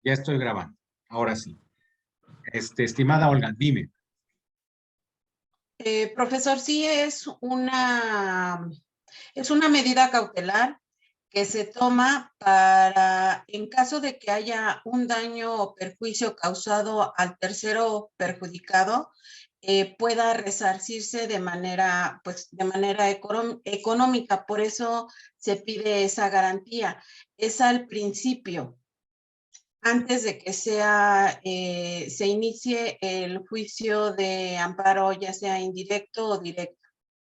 Ya estoy grabando. Ahora sí. Estimada Olga, dime. Profesor, sí es una medida cautelar que se toma para, en caso de que haya un daño o perjuicio causado al tercero perjudicado, pueda resarcirse de manera, pues, de manera económica. Por eso se pide esa garantía. Es al principio, antes de que se inicie el juicio de amparo, ya sea indirecto o directo.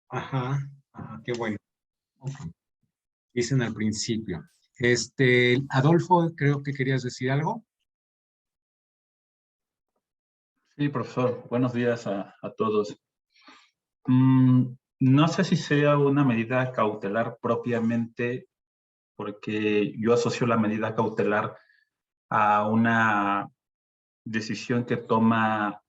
Ajá, ajá, qué bueno. Ok. Dicen al principio. Adolfo, creo que querías decir algo. Sí, profesor. Buenos días a todos. No sé si sea una medida cautelar propiamente, porque yo asocio la medida cautelar a una decisión que toma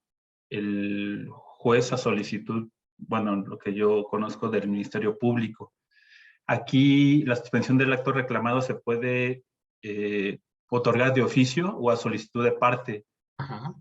el juez a solicitud, bueno, lo que yo conozco del Ministerio Público. Aquí la suspensión del acto reclamado se puede otorgar de oficio o a solicitud de parte. Ajá.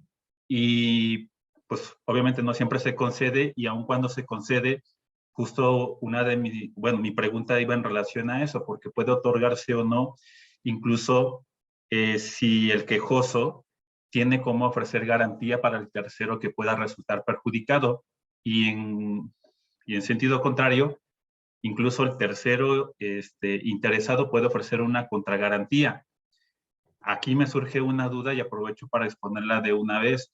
Y pues obviamente no siempre se concede, y aun cuando se concede, justo mi pregunta iba en relación a eso, porque puede otorgarse o no, incluso si el quejoso tiene cómo ofrecer garantía para el tercero que pueda resultar perjudicado, y en sentido contrario, incluso el tercero interesado puede ofrecer una contragarantía. Aquí me surge una duda y aprovecho para exponerla de una vez.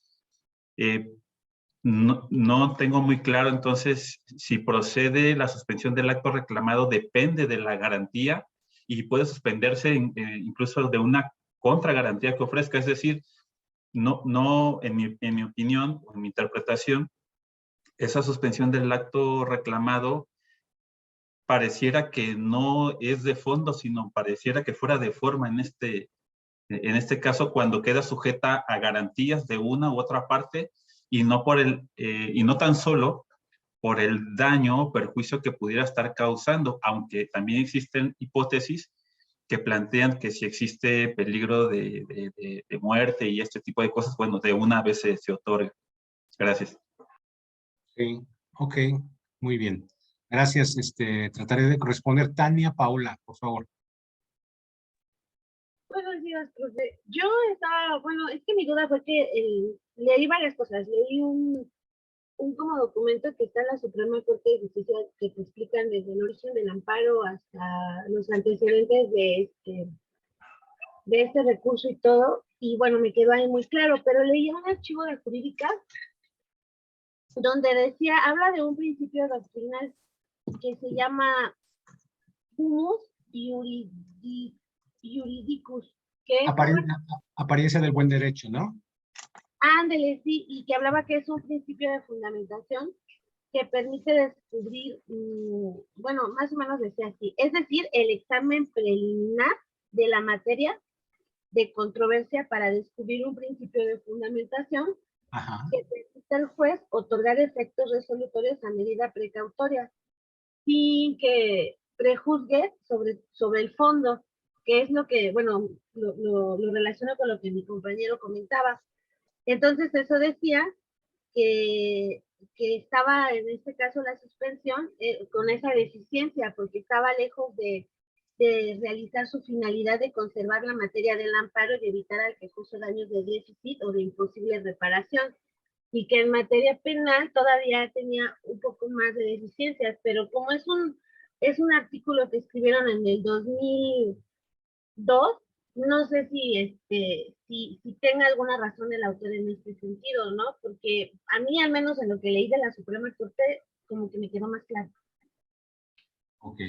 Eh, no tengo muy claro entonces si procede la suspensión del acto reclamado, depende de la garantía y puede suspenderse incluso de una contragarantía que ofrezca. Es decir, no en mi opinión o en mi interpretación, esa suspensión del acto reclamado pareciera que no es de fondo, sino pareciera que fuera de forma en este caso, cuando queda sujeta a garantías de una u otra parte, y no tan solo por el daño o perjuicio que pudiera estar causando, aunque también existen hipótesis que plantean que si existe peligro de muerte y este tipo de cosas, bueno, de una vez se otorga. Gracias. Sí, ok, muy bien. Gracias. Trataré de responder. Tania Paola, por favor. Buenos días, profe. Yo estaba, bueno, es que mi duda fue que leí varias cosas. Leí un como documento que está en la Suprema Corte de Justicia que te explican desde el origen del amparo hasta los antecedentes de este recurso y todo. Y bueno, me quedó ahí muy claro, pero leí un archivo de jurídica donde decía, habla de un principio doctrinal que se llama humus juridicus, que es Apariencia del buen derecho, ¿no? ándele, sí, y que hablaba que es un principio de fundamentación que permite descubrir, bueno, más o menos decía así, es decir, el examen preliminar de la materia de controversia para descubrir un principio de fundamentación. Ajá. Que permite al juez otorgar efectos resolutorios a medida precautoria, sin que prejuzgue sobre el fondo, que es lo que, bueno, lo relaciono con lo que mi compañero comentaba. Entonces, eso decía que, que estaba en este caso la suspensión con esa deficiencia, porque estaba lejos de realizar su finalidad de conservar la materia del amparo y evitar al quejoso daños de déficit o de imposible reparación, y que en materia penal todavía tenía un poco más de deficiencias, pero como es un artículo que escribieron en el 2002, no sé si tenga alguna razón el autor en este sentido, ¿no? Porque a mí, al menos en lo que leí de la Suprema Corte, como que me quedó más claro. Ok.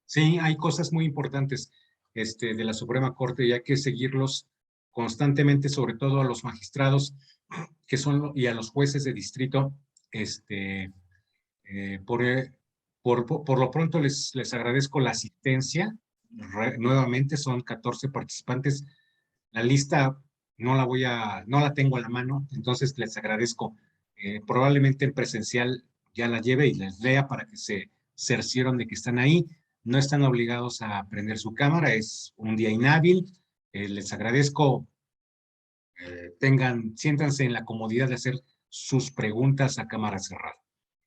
Sí, hay cosas muy importantes de la Suprema Corte y hay que seguirlos constantemente, sobre todo a los magistrados y a los jueces de distrito. Este, eh, por, eh, por lo pronto les agradezco la asistencia. Nuevamente son 14 participantes. La lista no la tengo a la mano, entonces les agradezco. Probablemente en presencial ya la lleve y les lea para que se cercioren de que están ahí. No están obligados a prender su cámara, es un día inhábil. Les agradezco siéntanse en la comodidad de hacer sus preguntas a cámara cerrada.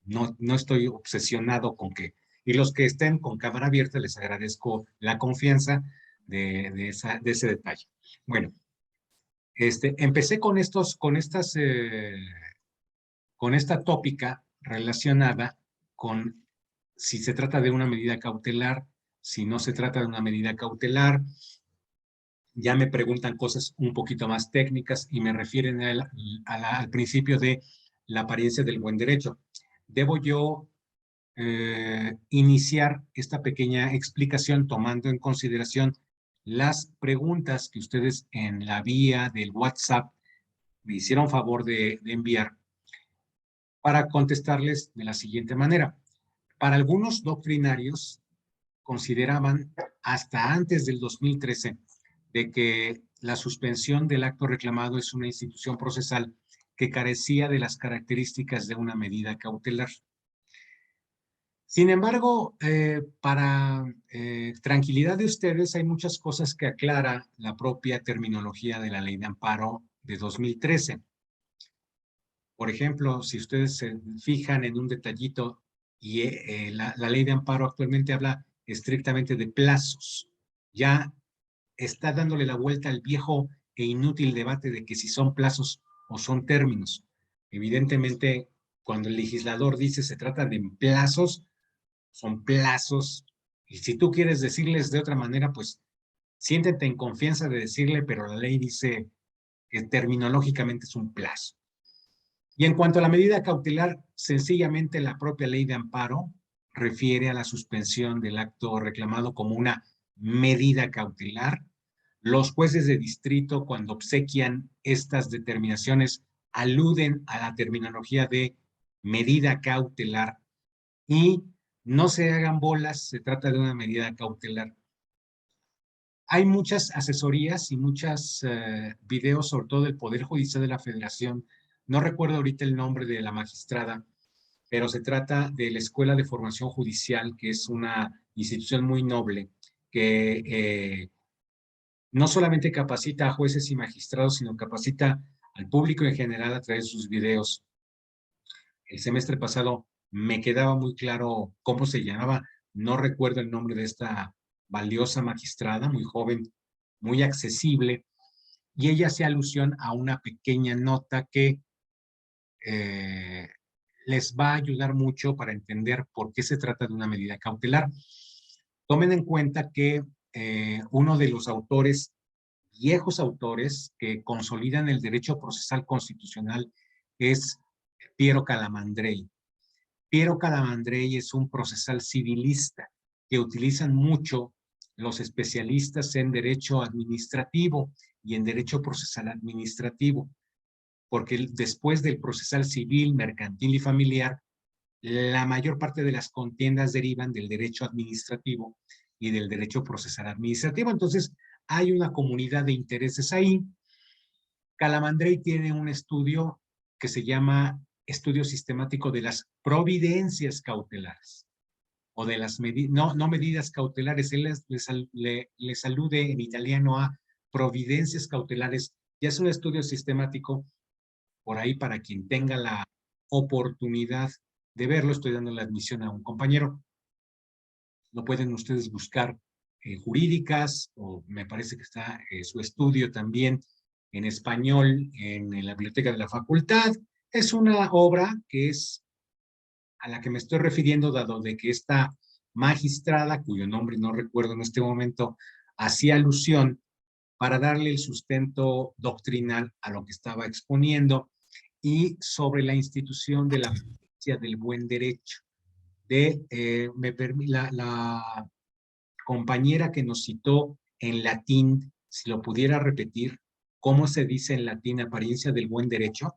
No estoy obsesionado con que, y los que estén con cámara abierta, les agradezco la confianza de ese detalle. Bueno, empecé con esta tópica relacionada con si se trata de una medida cautelar, si no se trata de una medida cautelar. Ya me preguntan cosas un poquito más técnicas y me refieren al principio de la apariencia del buen derecho. Debo yo iniciar esta pequeña explicación tomando en consideración las preguntas que ustedes en la vía del WhatsApp me hicieron favor de enviar para contestarles de la siguiente manera. Para algunos doctrinarios consideraban hasta antes del 2013 de que la suspensión del acto reclamado es una institución procesal que carecía de las características de una medida cautelar. Sin embargo, para tranquilidad de ustedes, hay muchas cosas que aclara la propia terminología de la Ley de Amparo de 2013. Por ejemplo, si ustedes se fijan en un detallito, y la Ley de Amparo actualmente habla estrictamente de plazos. Ya está dándole la vuelta al viejo e inútil debate de que si son plazos o son términos. Evidentemente, cuando el legislador dice se trata de plazos, son plazos, y si tú quieres decirles de otra manera, pues siéntete en confianza de decirle, pero la ley dice que terminológicamente es un plazo. Y en cuanto a la medida cautelar, sencillamente la propia Ley de Amparo refiere a la suspensión del acto reclamado como una medida cautelar. Los jueces de distrito, cuando obsequian estas determinaciones, aluden a la terminología de medida cautelar y no se hagan bolas, se trata de una medida cautelar. Hay muchas asesorías y muchos videos, sobre todo del Poder Judicial de la Federación. No recuerdo ahorita el nombre de la magistrada, pero se trata de la Escuela de Formación Judicial, que es una institución muy noble, que no solamente capacita a jueces y magistrados, sino capacita al público en general a través de sus videos. El semestre pasado me quedaba muy claro cómo se llamaba, no recuerdo el nombre de esta valiosa magistrada, muy joven, muy accesible, y ella hace alusión a una pequeña nota que les va a ayudar mucho para entender por qué se trata de una medida cautelar. Tomen en cuenta que uno de los autores, viejos autores, que consolidan el derecho procesal constitucional es Piero Calamandrei. Piero Calamandrei es un procesal civilista que utilizan mucho los especialistas en derecho administrativo y en derecho procesal administrativo, porque después del procesal civil, mercantil y familiar, la mayor parte de las contiendas derivan del derecho administrativo y del derecho procesal administrativo. Entonces, hay una comunidad de intereses ahí. Calamandrei tiene un estudio que se llama Estudio Sistemático de las Providencias Cautelares, o de las medidas, no medidas cautelares, él les alude en italiano a providencias cautelares. Ya es un estudio sistemático, por ahí para quien tenga la oportunidad de verlo, estoy dando la admisión a un compañero. Lo pueden ustedes buscar jurídicas, o me parece que está su estudio también en español en la biblioteca de la facultad. Es una obra que es a la que me estoy refiriendo, dado de que esta magistrada, cuyo nombre no recuerdo en este momento, hacía alusión para darle el sustento doctrinal a lo que estaba exponiendo y sobre la institución de la justicia del buen derecho. La compañera que nos citó en latín, si lo pudiera repetir, ¿cómo se dice en latín apariencia del buen derecho?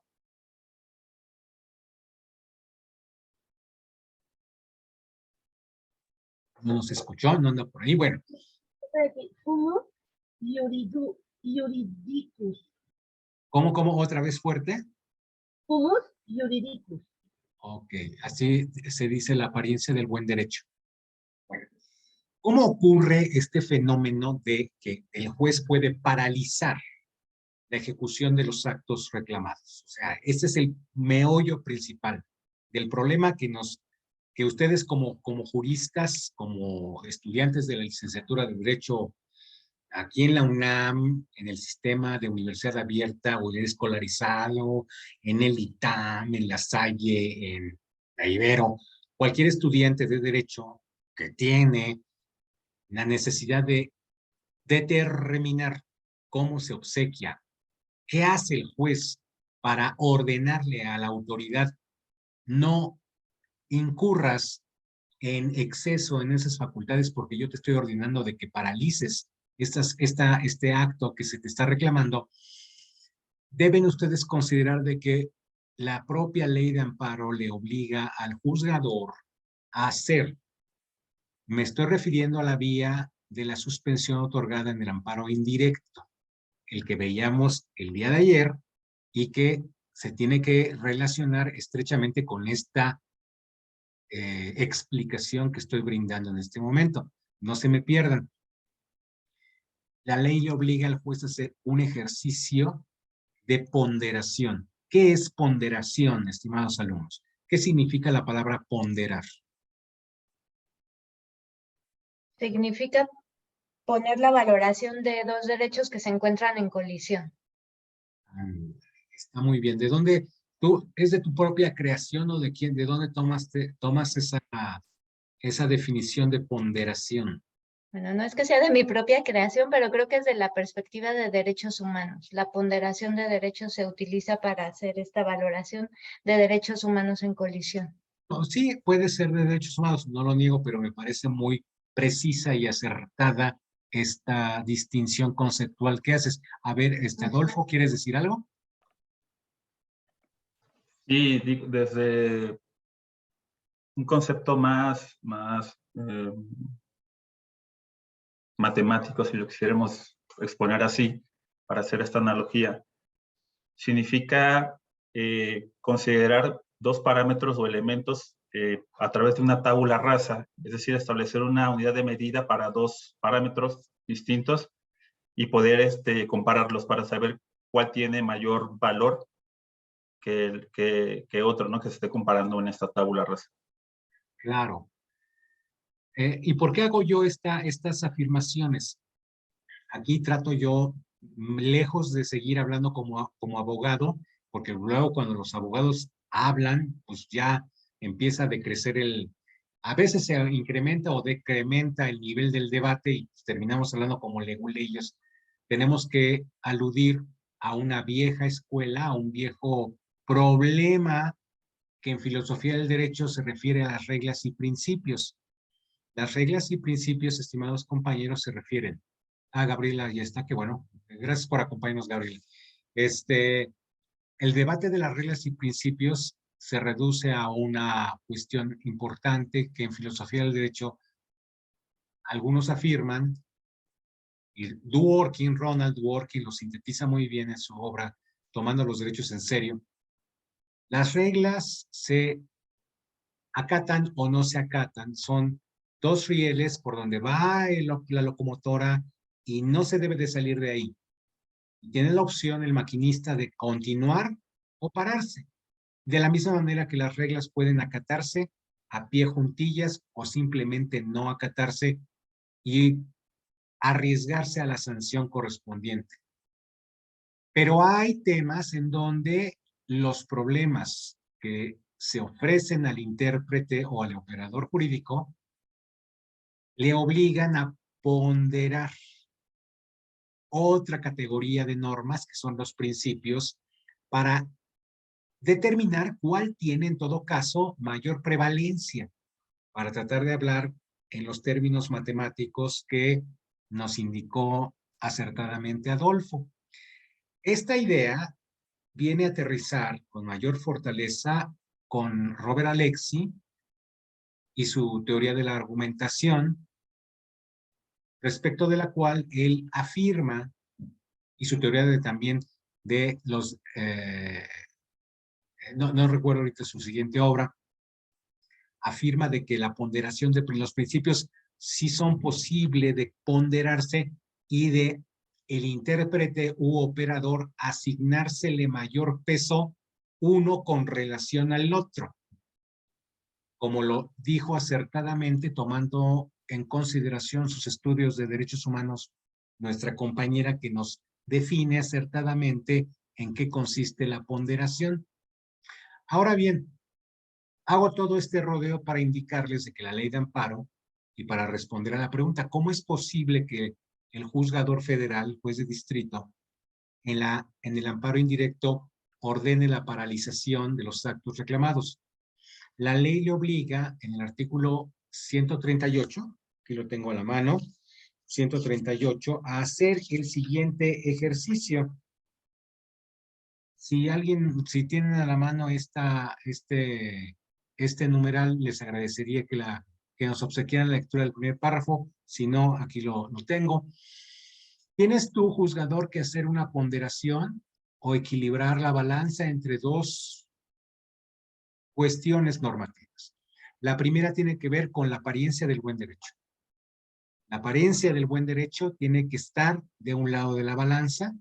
No nos escuchó, no anda por ahí. Bueno. Fumus juridicus. ¿Cómo? ¿Otra vez fuerte? Fumus juridicus. Ok, así se dice la apariencia del buen derecho. Bueno, ¿cómo ocurre este fenómeno de que el juez puede paralizar la ejecución de los actos reclamados. O sea, ese es el meollo principal del problema que ustedes como juristas, como estudiantes de la licenciatura de Derecho aquí en la UNAM, en el sistema de universidad abierta o escolarizado, en el ITAM, en la Salle, en la Ibero, cualquier estudiante de Derecho que tiene la necesidad de determinar cómo se obsequia, qué hace el juez para ordenarle a la autoridad no incurras en exceso en esas facultades porque yo te estoy ordenando de que paralices este acto que se te está reclamando, deben ustedes considerar de que la propia ley de amparo le obliga al juzgador a hacer. Me estoy refiriendo a la vía de la suspensión otorgada en el amparo indirecto, el que veíamos el día de ayer y que se tiene que relacionar estrechamente con esta explicación que estoy brindando en este momento. No se me pierdan. La ley le obliga al juez a hacer un ejercicio de ponderación. ¿Qué es ponderación, estimados alumnos? ¿Qué significa la palabra ponderar? Significa poner la valoración de dos derechos que se encuentran en colisión. Está muy bien. ¿De dónde? ¿Tú es de tu propia creación o de quién? ¿De dónde tomas esa definición de ponderación? Bueno, no es que sea de mi propia creación, pero creo que es de la perspectiva de derechos humanos. La ponderación de derechos se utiliza para hacer esta valoración de derechos humanos en colisión. No, sí, puede ser de derechos humanos, no lo niego, pero me parece muy precisa y acertada esta distinción conceptual que haces. A ver, Adolfo, ¿quieres decir algo? Sí, desde un concepto más matemático, si lo quisiéramos exponer así, para hacer esta analogía, significa considerar dos parámetros o elementos a través de una tabula rasa, es decir, establecer una unidad de medida para dos parámetros distintos y poder compararlos para saber cuál tiene mayor valor que otro, ¿no? Que se esté comparando en esta tabula rasa. Claro. ¿Y por qué hago yo estas afirmaciones? Aquí trato yo, lejos de seguir hablando como abogado, porque luego cuando los abogados hablan, pues ya empieza a decrecer a veces se incrementa o decrementa el nivel del debate y terminamos hablando como leguleyos. Tenemos que aludir a una vieja escuela, a un viejo problema que en filosofía del derecho se refiere a las reglas y principios. Las reglas y principios, estimados compañeros, se refieren a Gabriela, ya está, que bueno, gracias por acompañarnos, Gabriela. El debate de las reglas y principios se reduce a una cuestión importante que en filosofía del derecho algunos afirman, y Ronald Dworkin lo sintetiza muy bien en su obra, Tomando los derechos en serio. Las reglas se acatan o no se acatan, son dos rieles por donde va la locomotora y no se debe de salir de ahí. Y tiene la opción el maquinista de continuar o pararse. De la misma manera que las reglas pueden acatarse a pie juntillas o simplemente no acatarse y arriesgarse a la sanción correspondiente. Pero hay temas en donde los problemas que se ofrecen al intérprete o al operador jurídico le obligan a ponderar otra categoría de normas que son los principios para determinar cuál tiene en todo caso mayor prevalencia, para tratar de hablar en los términos matemáticos que nos indicó acertadamente Adolfo. Esta idea viene a aterrizar con mayor fortaleza con Robert Alexy y su teoría de la argumentación, respecto de la cual él afirma, y su teoría también de los, no recuerdo ahorita su siguiente obra, afirma de que la ponderación de los principios sí son posibles de ponderarse y de el intérprete u operador asignársele mayor peso uno con relación al otro, como lo dijo acertadamente tomando en consideración sus estudios de derechos humanos nuestra compañera, que nos define acertadamente en qué consiste la ponderación. Ahora bien, hago todo este rodeo para indicarles de que la ley de amparo, y para responder a la pregunta, ¿cómo es posible que el juzgador federal, juez de distrito, en el amparo indirecto ordene la paralización de los actos reclamados? La ley le obliga en el artículo 138, que lo tengo a la mano, 138, a hacer el siguiente ejercicio. Si tienen a la mano este numeral, les agradecería que nos obsequiaran la lectura del primer párrafo. Si no, aquí lo tengo. ¿Tienes tú, juzgador, que hacer una ponderación o equilibrar la balanza entre dos cuestiones normativas? La primera tiene que ver con la apariencia del buen derecho. La apariencia del buen derecho tiene que estar de un lado de la balanza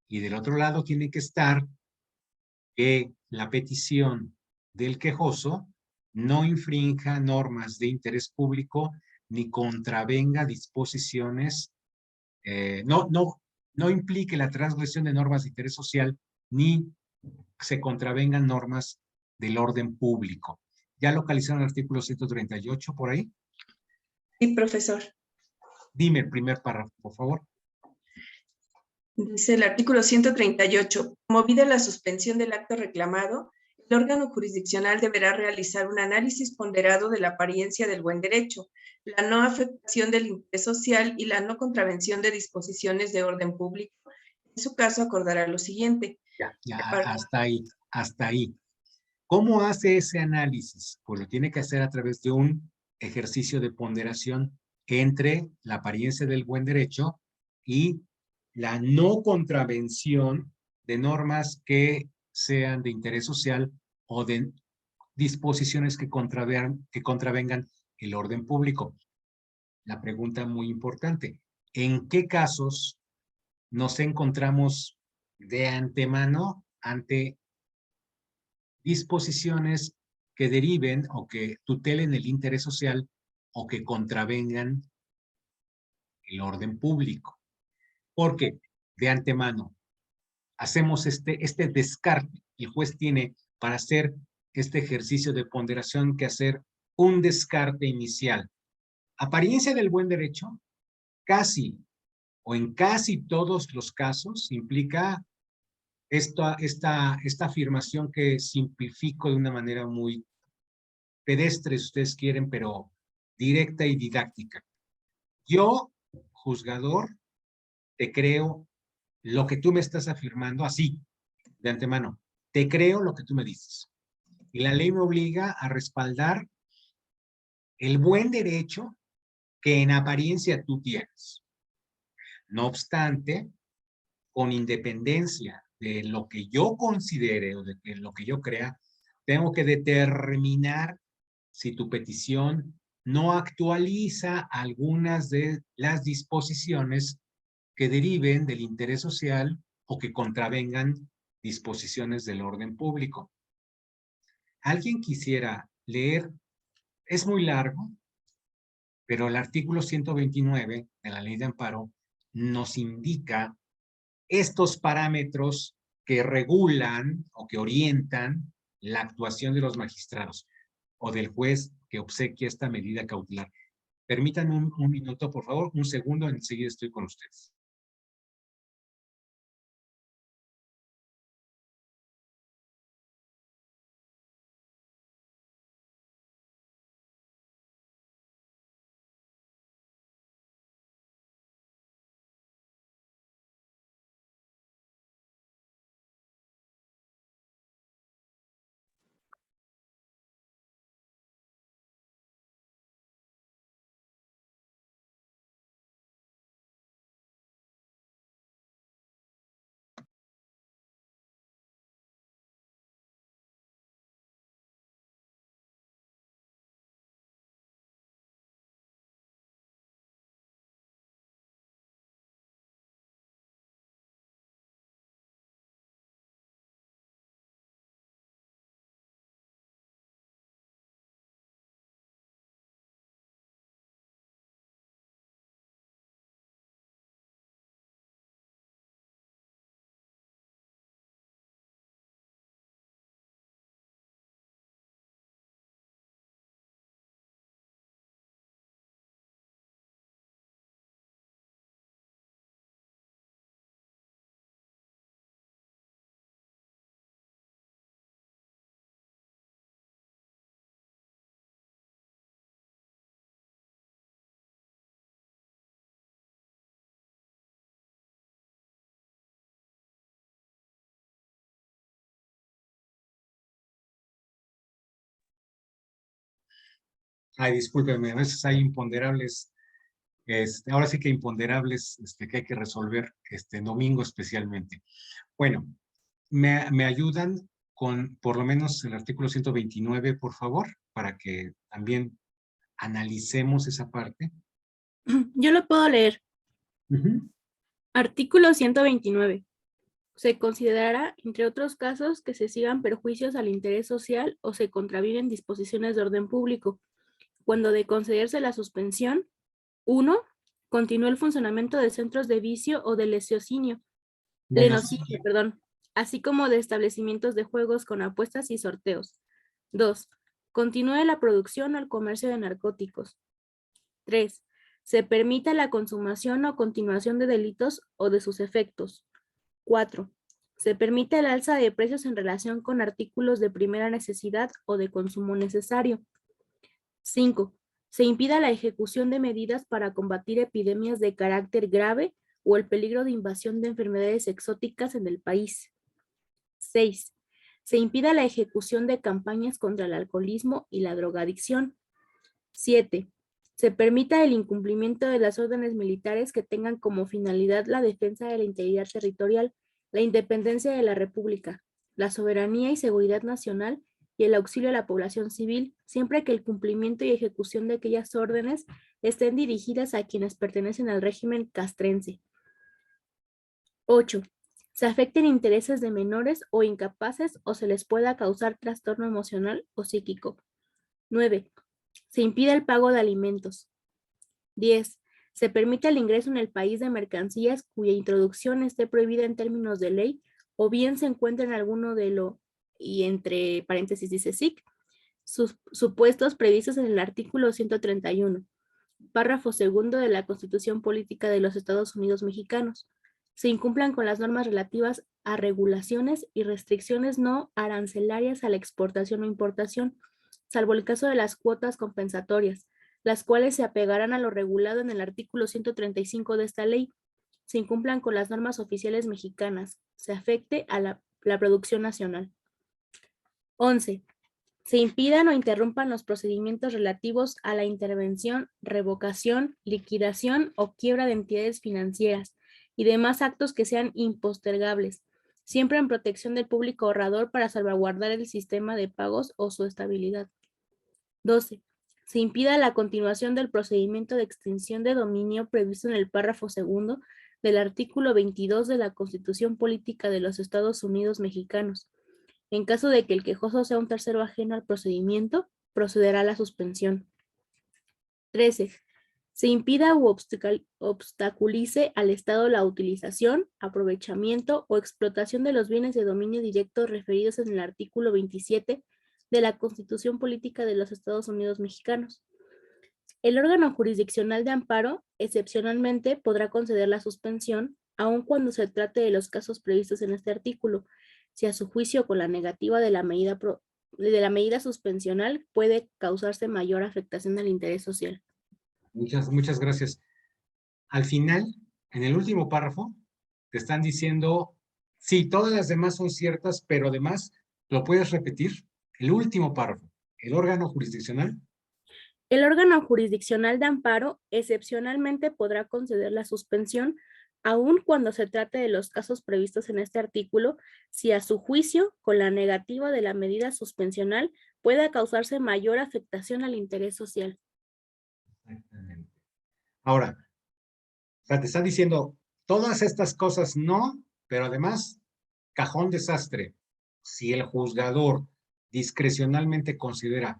y del otro lado tiene que estar que la petición del quejoso no infrinja normas de interés público ni contravenga disposiciones, no implique la transgresión de normas de interés social ni se contravengan normas del orden público. ¿Ya localizaron el artículo 138 por ahí? Sí, profesor. Dime el primer párrafo, por favor. Dice el artículo 138, movida la suspensión del acto reclamado, el órgano jurisdiccional deberá realizar un análisis ponderado de la apariencia del buen derecho, la no afectación del interés social y la no contravención de disposiciones de orden público. En su caso, acordará lo siguiente. Ya, hasta ahí. ¿Cómo hace ese análisis? Pues lo tiene que hacer a través de un ejercicio de ponderación entre la apariencia del buen derecho y la no contravención de normas que sean de interés social o de disposiciones que contravengan el orden público. La pregunta muy importante, ¿en qué casos nos encontramos de antemano ante disposiciones que deriven o que tutelen el interés social o que contravengan el orden público? Porque de antemano hacemos este descarte. El juez tiene para hacer este ejercicio de ponderación que hacer un descarte inicial. Apariencia del buen derecho, casi o en casi todos los casos implica esta afirmación que simplifico de una manera muy pedestre, si ustedes quieren, pero directa y didáctica. Yo, juzgador, te creo lo que tú me estás afirmando así, de antemano. Te creo lo que tú me dices. Y la ley me obliga a respaldar el buen derecho que en apariencia tú tienes. No obstante, con independencia de lo que yo considere o de lo que yo crea, tengo que determinar si tu petición no actualiza algunas de las disposiciones que deriven del interés social o que contravengan disposiciones del orden público. ¿Alguien quisiera leer? Es muy largo, pero el artículo 129 de la Ley de Amparo nos indica estos parámetros que regulan o que orientan la actuación de los magistrados o del juez que obsequia esta medida cautelar. Permítanme un minuto, por favor, un segundo, enseguida estoy con ustedes. Ay, discúlpeme, a veces hay imponderables, ahora sí que imponderables que hay que resolver en domingo especialmente. Bueno, ¿me ayudan con por lo menos el artículo 129, por favor? Para que también analicemos esa parte. Yo lo puedo leer. Ujú. Artículo 129. Se considerará, entre otros casos, que se sigan perjuicios al interés social o se contravienen disposiciones de orden público, cuando de concederse la suspensión, 1. Continúa el funcionamiento de centros de vicio o de lenocinio, así como de establecimientos de juegos con apuestas y sorteos. 2. Continúe la producción o el comercio de narcóticos. 3. Se permita la consumación o continuación de delitos o de sus efectos. 4. Se permite el alza de precios en relación con artículos de primera necesidad o de consumo necesario. 5. Se impida la ejecución de medidas para combatir epidemias de carácter grave o el peligro de invasión de enfermedades exóticas en el país. 6. Se impida la ejecución de campañas contra el alcoholismo y la drogadicción. 7. Se permita el incumplimiento de las órdenes militares que tengan como finalidad la defensa de la integridad territorial, la independencia de la República, la soberanía y seguridad nacional y el auxilio a la población civil, siempre que el cumplimiento y ejecución de aquellas órdenes estén dirigidas a quienes pertenecen al régimen castrense. 8. Se afecten intereses de menores o incapaces o se les pueda causar trastorno emocional o psíquico. 9. Se impide el pago de alimentos. 10. Se permite el ingreso en el país de mercancías cuya introducción esté prohibida en términos de ley o bien se encuentre en alguno de lo, y entre paréntesis dice SIC, sus supuestos previstos en el artículo 131, párrafo segundo de la Constitución Política de los Estados Unidos Mexicanos, se incumplan con las normas relativas a regulaciones y restricciones no arancelarias a la exportación o importación, salvo el caso de las cuotas compensatorias, las cuales se apegarán a lo regulado en el artículo 135 de esta ley, se incumplan con las normas oficiales mexicanas, se afecte a la producción nacional. 11. Se impidan o interrumpan los procedimientos relativos a la intervención, revocación, liquidación o quiebra de entidades financieras y demás actos que sean impostergables, siempre en protección del público ahorrador para salvaguardar el sistema de pagos o su estabilidad. 12. Se impida la continuación del procedimiento de extinción de dominio previsto en el párrafo segundo del artículo 22 de la Constitución Política de los Estados Unidos Mexicanos. En caso de que el quejoso sea un tercero ajeno al procedimiento, procederá a la suspensión. 13. Se impida u obstaculice al Estado la utilización, aprovechamiento o explotación de los bienes de dominio directo referidos en el artículo 27 de la Constitución Política de los Estados Unidos Mexicanos. El órgano jurisdiccional de amparo, excepcionalmente, podrá conceder la suspensión, aun cuando se trate de los casos previstos en este artículo, si a su juicio con la negativa de la medida suspensional puede causarse mayor afectación al interés social. Muchas gracias. Al final, en el último párrafo, te están diciendo, sí, todas las demás son ciertas, pero además, ¿lo puedes repetir? El último párrafo, el órgano jurisdiccional. El órgano jurisdiccional de amparo excepcionalmente podrá conceder la suspensión, aun cuando se trate de los casos previstos en este artículo, si a su juicio, con la negativa de la medida suspensional, pueda causarse mayor afectación al interés social. Exactamente. Ahora, o sea, te están diciendo, todas estas cosas no, pero además, cajón desastre. Si el juzgador discrecionalmente considera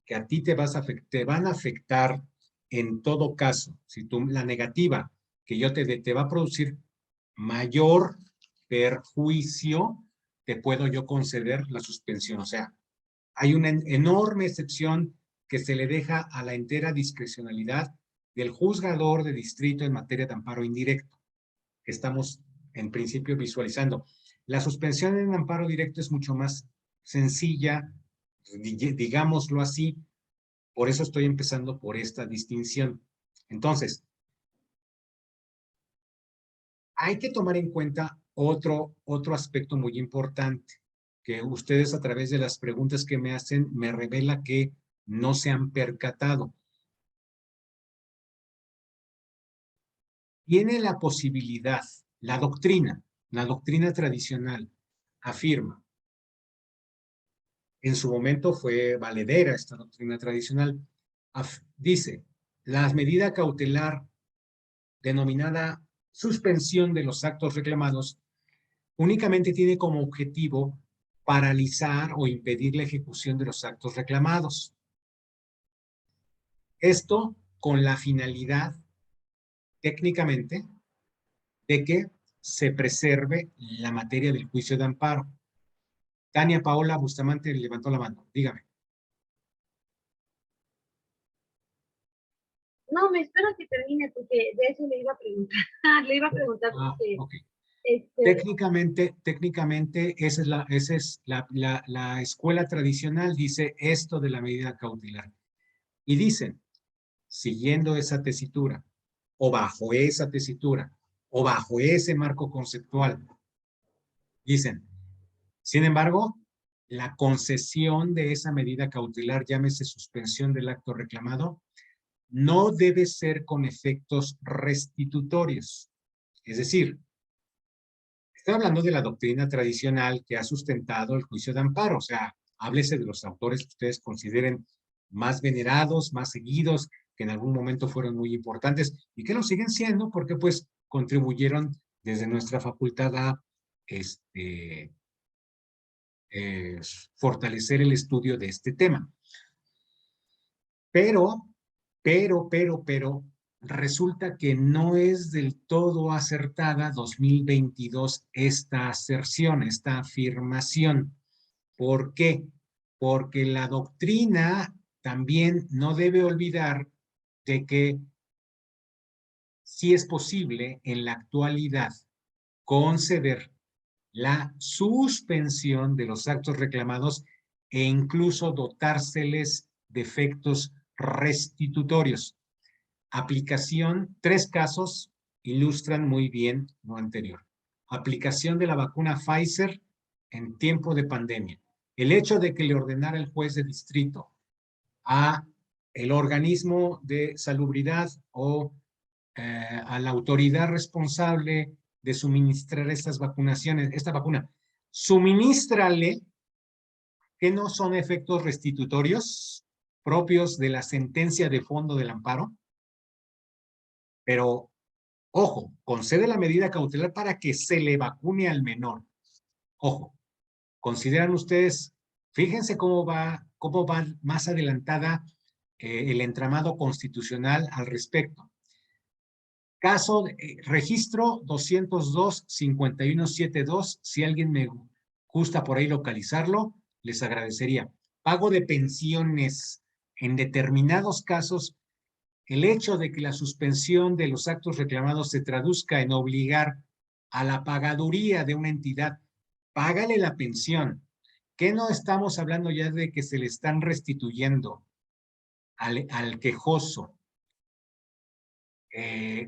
que a ti te van a afectar en todo caso, si tú la negativa que yo te va a producir mayor perjuicio, te puedo yo conceder la suspensión. O sea, hay una enorme excepción que se le deja a la entera discrecionalidad del juzgador de distrito en materia de amparo indirecto, que estamos en principio visualizando. La suspensión en amparo directo es mucho más sencilla, digámoslo así, por eso estoy empezando por esta distinción. Entonces, hay que tomar en cuenta otro aspecto muy importante, que ustedes a través de las preguntas que me hacen me revela que no se han percatado. Tiene la posibilidad, la doctrina tradicional afirma, en su momento fue valedera esta doctrina tradicional, dice, la medida cautelar denominada suspensión de los actos reclamados únicamente tiene como objetivo paralizar o impedir la ejecución de los actos reclamados. Esto con la finalidad, técnicamente, de que se preserve la materia del juicio de amparo. Tania Paola Bustamante levantó la mano. Dígame. No, me espero que termine porque de eso le iba a preguntar. Le iba a preguntar porque Okay. Técnicamente, esa es la escuela tradicional, dice esto de la medida cautelar. Y dicen, siguiendo esa tesitura, o bajo esa tesitura, o bajo ese marco conceptual, dicen, sin embargo, la concesión de esa medida cautelar, llámese suspensión del acto reclamado, no debe ser con efectos restitutorios. Es decir, estoy hablando de la doctrina tradicional que ha sustentado el juicio de amparo, o sea, háblese de los autores que ustedes consideren más venerados, más seguidos, que en algún momento fueron muy importantes y que lo siguen siendo porque pues contribuyeron desde nuestra facultad a fortalecer el estudio de este tema. Pero, resulta que no es del todo acertada 2022 esta aserción, esta afirmación. ¿Por qué? Porque la doctrina también no debe olvidar de que sí es posible en la actualidad conceder la suspensión de los actos reclamados e incluso dotárseles de efectos restitutorios. Aplicación, 3 casos ilustran muy bien lo anterior. Aplicación de la vacuna Pfizer en tiempo de pandemia. El hecho de que le ordenara el juez de distrito a el organismo de salubridad o a la autoridad responsable de suministrar estas vacunaciones, esta vacuna, suministrale que no son efectos restitutorios propios de la sentencia de fondo del amparo, pero, ojo, concede la medida cautelar para que se le vacune al menor. Ojo, consideran ustedes, fíjense cómo va más adelantada el entramado constitucional al respecto. Caso, registro 202-5172, si alguien me gusta por ahí localizarlo, les agradecería. Pago de pensiones. En determinados casos, el hecho de que la suspensión de los actos reclamados se traduzca en obligar a la pagaduría de una entidad, págale la pensión. ¿Qué no estamos hablando ya de que se le están restituyendo al quejoso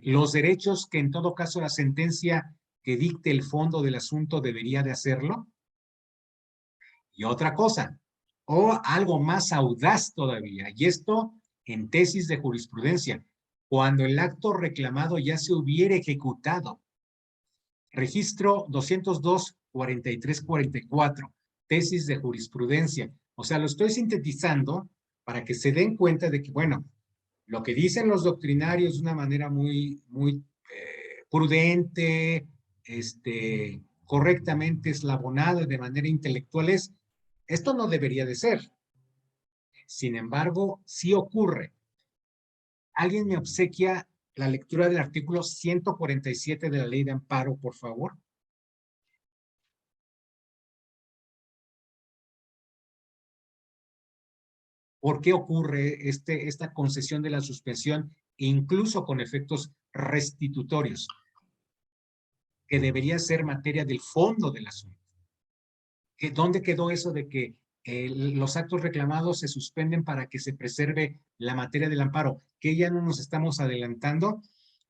los derechos que en todo caso la sentencia que dicte el fondo del asunto debería de hacerlo? Y otra cosa, o algo más audaz todavía, y esto en tesis de jurisprudencia, cuando el acto reclamado ya se hubiera ejecutado. Registro 202-4344, tesis de jurisprudencia. O sea, lo estoy sintetizando para que se den cuenta de que, bueno, lo que dicen los doctrinarios de una manera muy prudente, correctamente eslabonada de manera intelectual es, esto no debería de ser. Sin embargo, sí ocurre. ¿Alguien me obsequia la lectura del artículo 147 de la Ley de Amparo, por favor? ¿Por qué ocurre esta concesión de la suspensión, incluso con efectos restitutorios, que debería ser materia del fondo del asunto? ¿Dónde quedó eso de que los actos reclamados se suspenden para que se preserve la materia del amparo? ¿Que ya no nos estamos adelantando?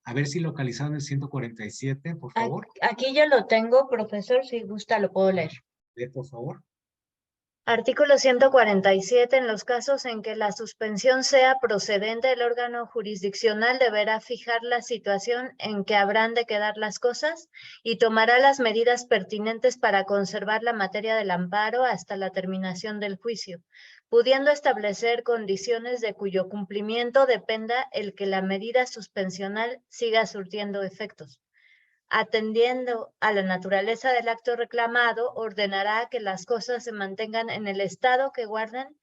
A ver si localizaron el 147, por favor. Aquí yo lo tengo, profesor, si gusta lo puedo leer. Lee, por favor. Artículo 147. En los casos en que la suspensión sea procedente, el órgano jurisdiccional deberá fijar la situación en que habrán de quedar las cosas y tomará las medidas pertinentes para conservar la materia del amparo hasta la terminación del juicio, pudiendo establecer condiciones de cuyo cumplimiento dependa el que la medida suspensional siga surtiendo efectos. Atendiendo a la naturaleza del acto reclamado, ordenará que las cosas se mantengan en el estado que guardan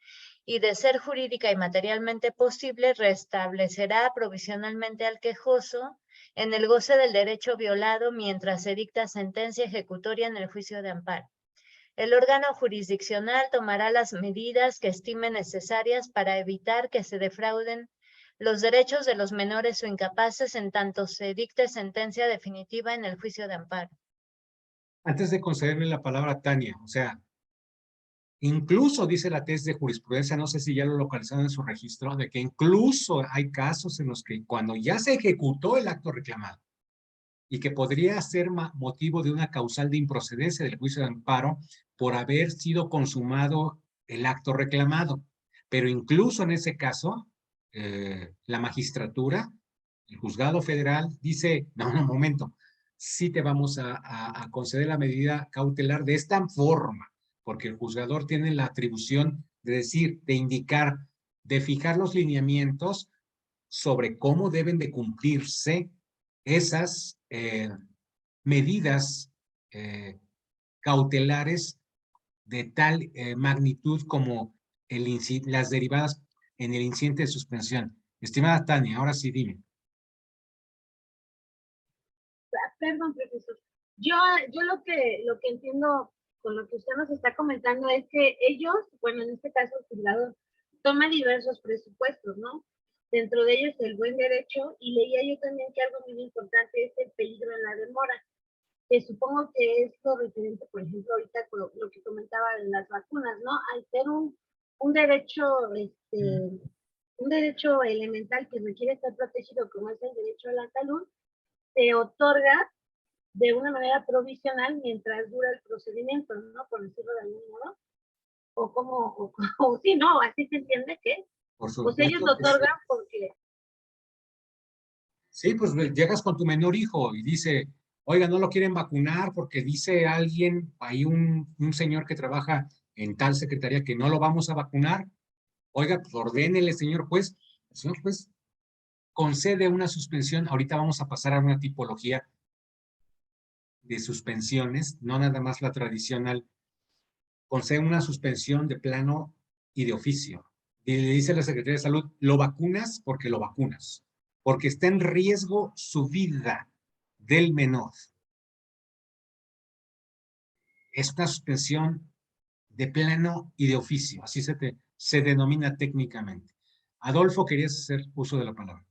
y, de ser jurídica y materialmente posible, restablecerá provisionalmente al quejoso en el goce del derecho violado mientras se dicta sentencia ejecutoria en el juicio de amparo. El órgano jurisdiccional tomará las medidas que estime necesarias para evitar que se defrauden los derechos de los menores o incapaces en tanto se dicte sentencia definitiva en el juicio de amparo. Antes de concederle la palabra a Tania, o sea, incluso dice la tesis de jurisprudencia, no sé si ya lo localizaron en su registro, de que incluso hay casos en los que cuando ya se ejecutó el acto reclamado y que podría ser motivo de una causal de improcedencia del juicio de amparo por haber sido consumado el acto reclamado. Pero incluso en ese caso, la magistratura, el juzgado federal, dice, no, un momento, sí te vamos a conceder la medida cautelar de esta forma, porque el juzgador tiene la atribución de decir, de indicar, de fijar los lineamientos sobre cómo deben de cumplirse esas medidas cautelares de tal magnitud como las derivadas en el incidente de suspensión. Estimada Tania, ahora sí dime. Perdón, profesor. Yo lo que entiendo con lo que usted nos está comentando es que ellos, bueno, en este caso el juzgado, toma diversos presupuestos, ¿no? Dentro de ellos el buen derecho, y leía yo también que algo muy importante es el peligro en la demora, que supongo que es lo referente, por ejemplo, ahorita con lo que comentaba de las vacunas, ¿no? Al ser un derecho, un derecho elemental que requiere estar protegido, como es el derecho a la salud, se otorga de una manera provisional mientras dura el procedimiento, ¿no? Por decirlo de algún modo. O como, o sí, no, así se entiende que, Por pues ellos supuesto lo que sí. otorgan porque... Sí, pues llegas con tu menor hijo y dice, oiga, no lo quieren vacunar porque dice alguien, hay un señor que trabaja en tal secretaría que no lo vamos a vacunar. Oiga, pues ordénele, señor juez. El señor juez concede una suspensión. Ahorita vamos a pasar a una tipología de suspensiones, no nada más la tradicional. Concede una suspensión de plano y de oficio. Y le dice a la Secretaría de Salud, lo vacunas porque lo vacunas, porque está en riesgo su vida del menor. Es una suspensión de plano y de oficio, así se denomina técnicamente. Adolfo, querías hacer uso de la palabra.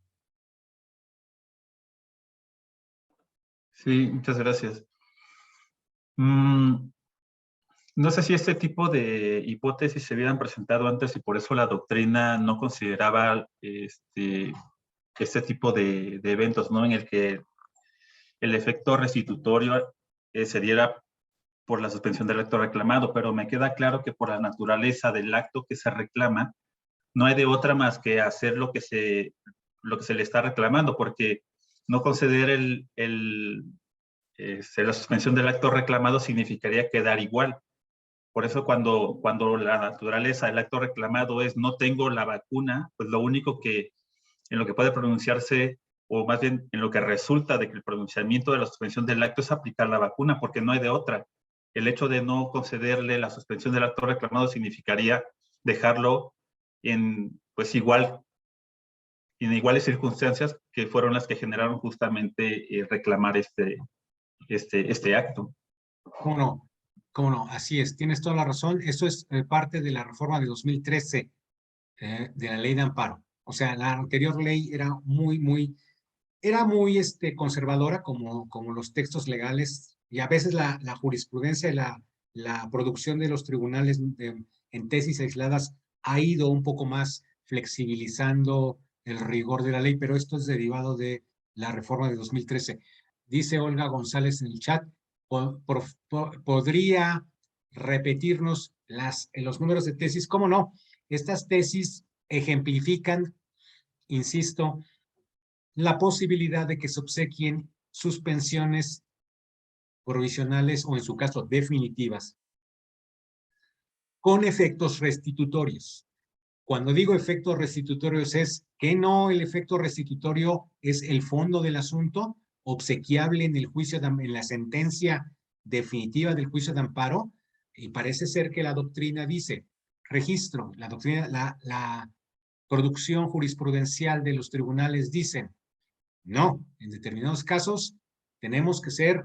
Sí, muchas gracias. No sé si este tipo de hipótesis se habían presentado antes y por eso la doctrina no consideraba este tipo de eventos, ¿no? En el que el efecto restitutorio se diera por la suspensión del acto reclamado, pero me queda claro que por la naturaleza del acto que se reclama, no hay de otra más que hacer lo que se le está reclamando, porque no conceder la suspensión del acto reclamado significaría quedar igual. Por eso cuando la naturaleza del acto reclamado es no tengo la vacuna, pues lo único que en lo que puede pronunciarse, o más bien en lo que resulta de que el pronunciamiento de la suspensión del acto es aplicar la vacuna, porque no hay de otra. El hecho de no concederle la suspensión del acto reclamado significaría dejarlo en iguales circunstancias que fueron las que generaron justamente reclamar este acto. ¿Cómo no? ¿Cómo no? Así es, tienes toda la razón. Eso es parte de la reforma de 2013 de la ley de amparo. O sea, la anterior ley era muy conservadora como los textos legales, y a veces la jurisprudencia y la producción de los tribunales en tesis aisladas ha ido un poco más flexibilizando el rigor de la ley, pero esto es derivado de la reforma de 2013. Dice Olga González en el chat, ¿podría repetirnos los números de tesis, ¿cómo no? Estas tesis ejemplifican, insisto, la posibilidad de que se obsequien suspensiones provisionales o en su caso definitivas con efectos restitutorios. Cuando digo efectos restitutorios es que no el efecto restitutorio es el fondo del asunto obsequiable en el juicio, en la sentencia definitiva del juicio de amparo, y parece ser que la doctrina dice, registro, la doctrina, la producción jurisprudencial de los tribunales dicen, no, en determinados casos tenemos que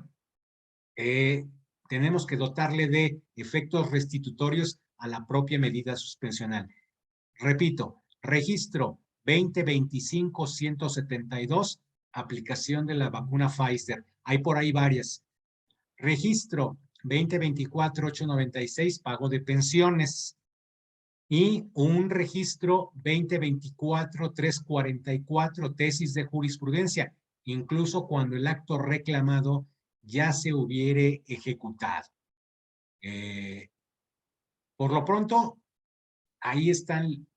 dotarle de efectos restitutorios a la propia medida suspensional. Repito, registro 2025-172, aplicación de la vacuna Pfizer. Hay por ahí varias. Registro 2024-896, pago de pensiones. Y un registro 2024-344, tesis de jurisprudencia, incluso cuando el acto reclamado ya se hubiere ejecutado. Por lo pronto, ahí están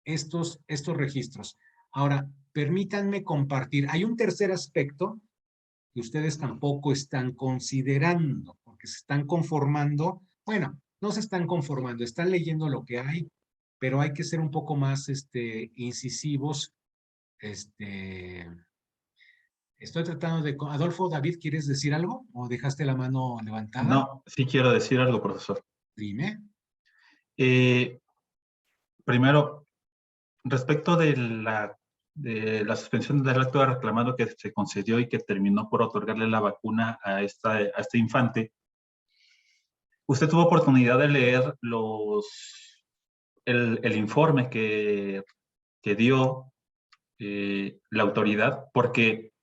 estos registros. Ahora, permítanme compartir. Hay un tercer aspecto que ustedes tampoco están considerando, porque se están conformando. Bueno, no se están conformando, están leyendo lo que hay, pero hay que ser un poco más incisivos. Estoy tratando de... Adolfo, David, ¿quieres decir algo? ¿O dejaste la mano levantada? No, sí quiero decir algo, profesor. Dime. Primero, respecto de la suspensión del acto de reclamado que se concedió y que terminó por otorgarle la vacuna a este infante, ¿usted tuvo oportunidad de leer el informe que dio la autoridad? Porque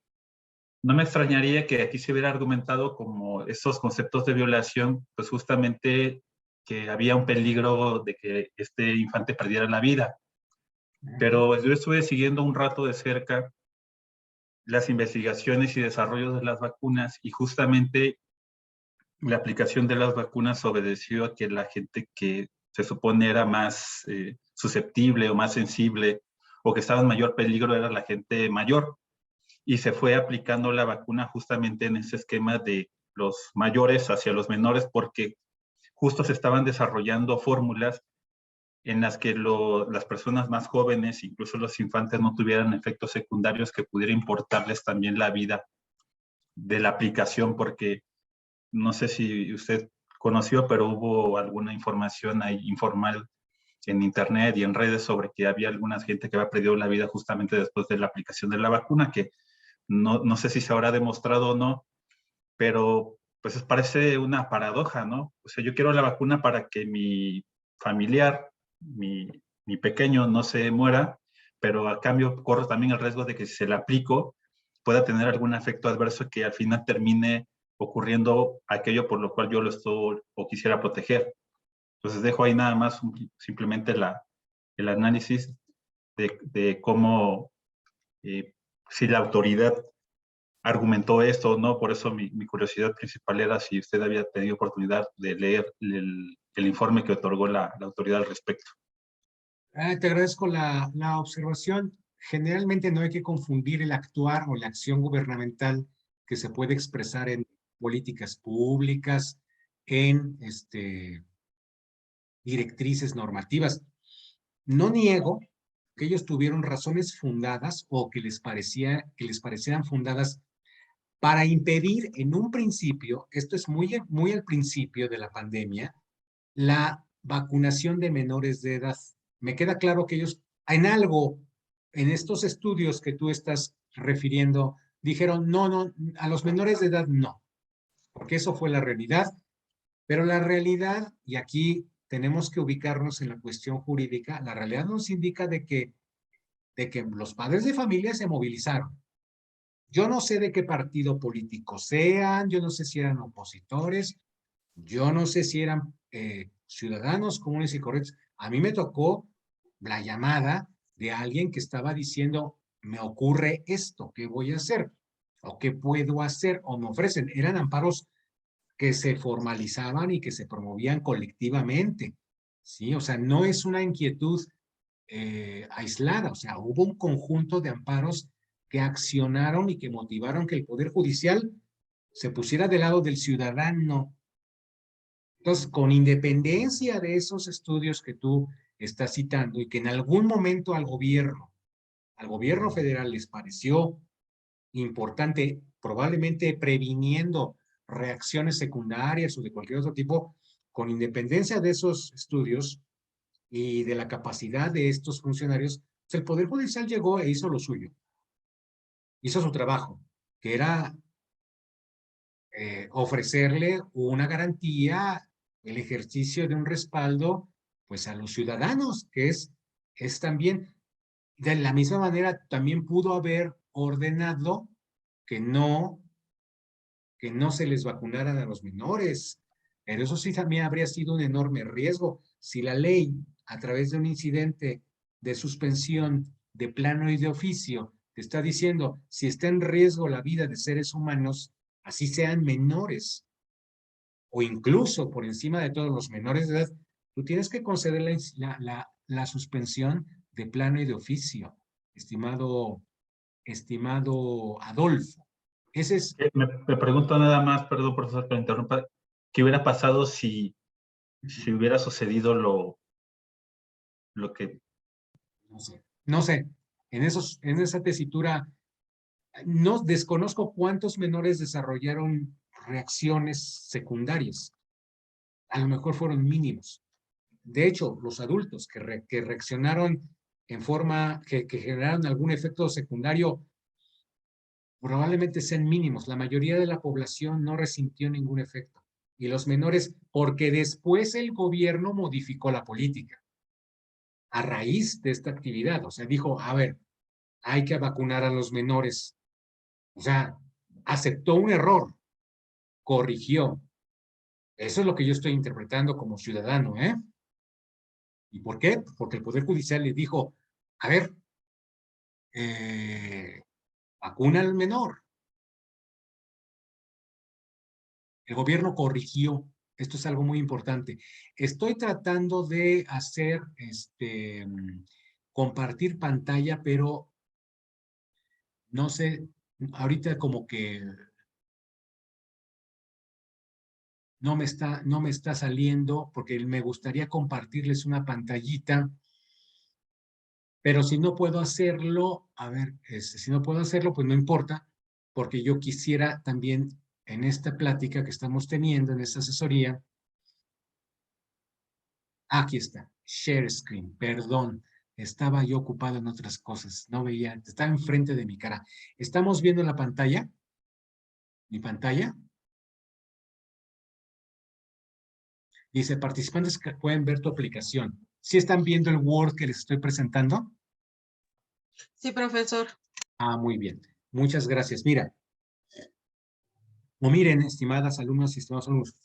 no me extrañaría que aquí se hubiera argumentado como esos conceptos de violación, pues justamente que había un peligro de que este infante perdiera la vida. Pero yo estuve siguiendo un rato de cerca las investigaciones y desarrollos de las vacunas y justamente la aplicación de las vacunas obedeció a que la gente que se supone era más susceptible o más sensible o que estaba en mayor peligro era la gente mayor. Y se fue aplicando la vacuna justamente en ese esquema de los mayores hacia los menores porque justo se estaban desarrollando fórmulas en las que las personas más jóvenes, incluso los infantes, no tuvieran efectos secundarios que pudiera importarles también la vida de la aplicación, porque no sé si usted conoció, pero hubo alguna información ahí informal en internet y en redes sobre que había alguna gente que había perdido la vida justamente después de la aplicación de la vacuna, que no sé si se habrá demostrado o no, pero pues parece una paradoja, ¿no? O sea, yo quiero la vacuna para que mi familiar, mi pequeño no se muera, pero a cambio corro también el riesgo de que si se la aplico pueda tener algún efecto adverso que al final termine ocurriendo aquello por lo cual yo lo estoy o quisiera proteger. Entonces dejo ahí nada más simplemente el análisis de cómo si la autoridad argumentó esto o no. Por eso mi curiosidad principal era si usted había tenido oportunidad de leer el informe que otorgó la autoridad al respecto. Te agradezco la observación. Generalmente no hay que confundir el actuar o la acción gubernamental que se puede expresar en políticas públicas, en directrices normativas. No niego que ellos tuvieron razones fundadas o que les parecieran fundadas para impedir en un principio, esto es muy al principio de la pandemia, la vacunación de menores de edad. Me queda claro que ellos en estos estudios que tú estás refiriendo, dijeron no, a los menores de edad no, porque eso fue la realidad, pero la realidad, y aquí tenemos que ubicarnos en la cuestión jurídica, la realidad nos indica de que los padres de familia se movilizaron. Yo no sé de qué partido político sean, yo no sé si eran opositores, yo no sé si eran ciudadanos comunes y correctos. A mí me tocó la llamada de alguien que estaba diciendo, me ocurre esto, ¿qué voy a hacer? ¿O qué puedo hacer? O me ofrecen. Eran amparos que se formalizaban y que se promovían colectivamente, ¿sí? O sea, no es una inquietud aislada, o sea, hubo un conjunto de amparos que accionaron y que motivaron que el Poder Judicial se pusiera del lado del ciudadano. Entonces, con independencia de esos estudios que tú estás citando y que en algún momento al gobierno federal les pareció importante, probablemente previniendo reacciones secundarias o de cualquier otro tipo, con independencia de esos estudios y de la capacidad de estos funcionarios, pues el Poder Judicial llegó e hizo lo suyo. Hizo su trabajo, que era ofrecerle una garantía, el ejercicio de un respaldo, pues a los ciudadanos, que es también, de la misma manera, también pudo haber ordenado que no se les vacunaran a los menores. Pero eso sí también habría sido un enorme riesgo. Si la ley, a través de un incidente de suspensión de plano y de oficio, te está diciendo, si está en riesgo la vida de seres humanos, así sean menores, o incluso por encima de todos los menores de edad, tú tienes que conceder la suspensión de plano y de oficio, estimado Adolfo. Ese es... Me pregunto nada más, perdón profesor que me interrumpa, ¿qué hubiera pasado si hubiera sucedido lo que... No sé, en esa tesitura, no desconozco cuántos menores desarrollaron reacciones secundarias. A lo mejor fueron mínimos. De hecho, los adultos que reaccionaron en forma, que generaron algún efecto secundario, probablemente sean mínimos. La mayoría de la población no resintió ningún efecto. Y los menores, porque después el gobierno modificó la política a raíz de esta actividad. O sea, dijo, a ver, hay que vacunar a los menores. O sea, aceptó un error, corrigió. Eso es lo que yo estoy interpretando como ciudadano, ¿eh? ¿Y por qué? Porque el Poder Judicial le dijo, a ver, vacuna al menor. El gobierno corrigió. Esto es algo muy importante. Estoy tratando de hacer, compartir pantalla, pero no sé, ahorita como que no me está saliendo porque me gustaría compartirles una pantallita, pero si no puedo hacerlo, a ver, si no puedo hacerlo, pues no importa, porque yo quisiera también en esta plática que estamos teniendo, en esta asesoría, aquí está, share screen, perdón, estaba yo ocupado en otras cosas, no veía, estaba enfrente de mi cara. ¿Estamos viendo la pantalla? ¿Mi pantalla? Dice, participantes que pueden ver tu aplicación. ¿Sí están viendo el Word que les estoy presentando? Sí, profesor. Ah, muy bien. Muchas gracias. Mira, o miren, estimadas alumnas y estimados alumnos,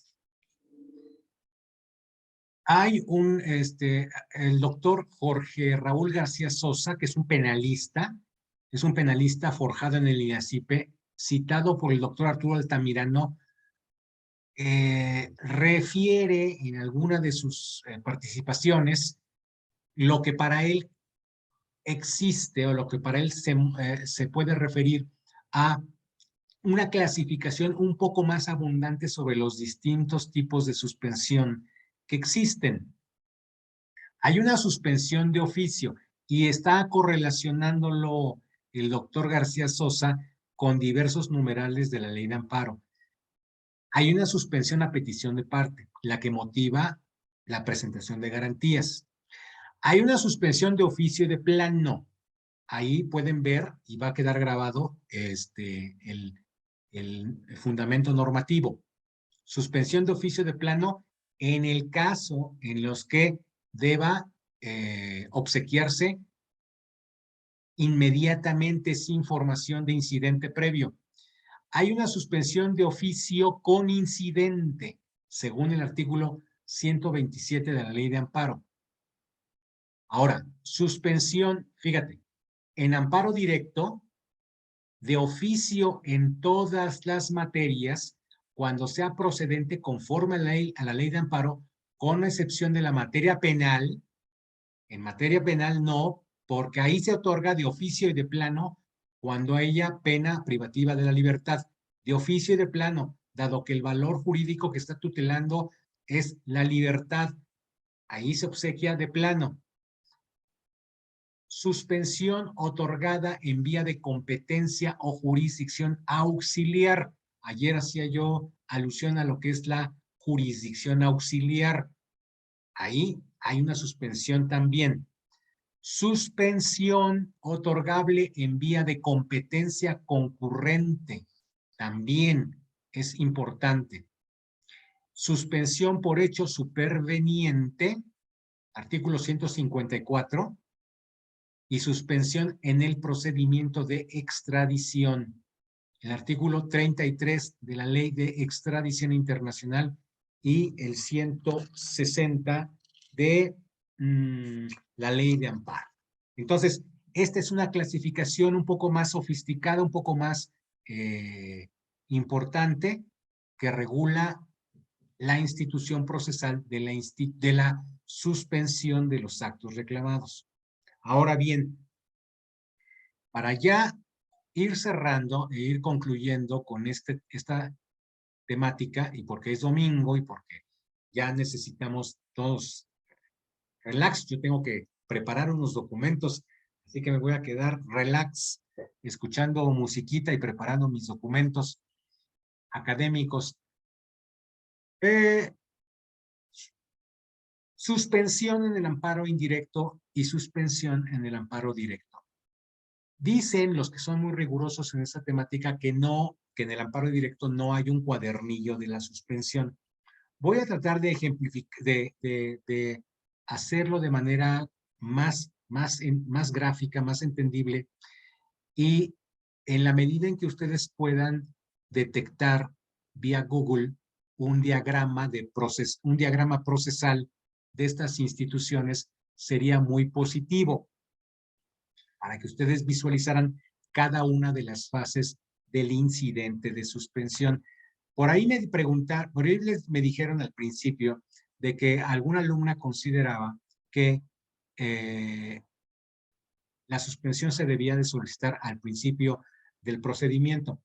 hay el doctor Jorge Raúl García Sosa, que es un penalista forjado en el INACIPE, citado por el doctor Arturo Altamirano, refiere en alguna de sus participaciones lo que para él existe o lo que para él se puede referir a una clasificación un poco más abundante sobre los distintos tipos de suspensión que existen. Hay una suspensión de oficio y está correlacionándolo el doctor García Sosa con diversos numerales de la ley de amparo. Hay una suspensión a petición de parte, la que motiva la presentación de garantías. Hay una suspensión de oficio y de plano. Ahí pueden ver y va a quedar grabado el fundamento normativo. Suspensión de oficio de plano en el caso en los que deba obsequiarse inmediatamente sin formación de incidente previo. Hay una suspensión de oficio con incidente, según el artículo 127 de la Ley de Amparo. Ahora, suspensión, fíjate, en amparo directo, de oficio en todas las materias cuando sea procedente conforme a la ley de amparo, con excepción de la materia penal. En materia penal no, porque ahí se otorga de oficio y de plano cuando haya pena privativa de la libertad. De oficio y de plano, dado que el valor jurídico que está tutelando es la libertad. Ahí se obsequia de plano. Suspensión otorgada en vía de competencia o jurisdicción auxiliar. Ayer hacía yo alusión a lo que es la jurisdicción auxiliar. Ahí hay una suspensión también. Suspensión otorgable en vía de competencia concurrente. También es importante. Suspensión por hecho superveniente, artículo 154, y suspensión en el procedimiento de extradición. El artículo 33 de la Ley de Extradición Internacional y el 160 de la Ley de Amparo. Entonces, esta es una clasificación un poco más sofisticada, un poco más importante, que regula la institución procesal de la suspensión de los actos reclamados. Ahora bien, para ya ir cerrando e ir concluyendo con esta temática, y porque es domingo y porque ya necesitamos todos relax, yo tengo que preparar unos documentos, así que me voy a quedar relax, escuchando musiquita y preparando mis documentos académicos. Suspensión en el amparo indirecto y suspensión en el amparo directo. Dicen los que son muy rigurosos en esta temática que en el amparo directo no hay un cuadernillo de la suspensión. Voy a tratar de ejemplificar, de hacerlo de manera más gráfica, más entendible, y en la medida en que ustedes puedan detectar vía Google un diagrama procesal de estas instituciones, sería muy positivo para que ustedes visualizaran cada una de las fases del incidente de suspensión. Por ahí me dijeron al principio de que alguna alumna consideraba que la suspensión se debía de solicitar al principio del procedimiento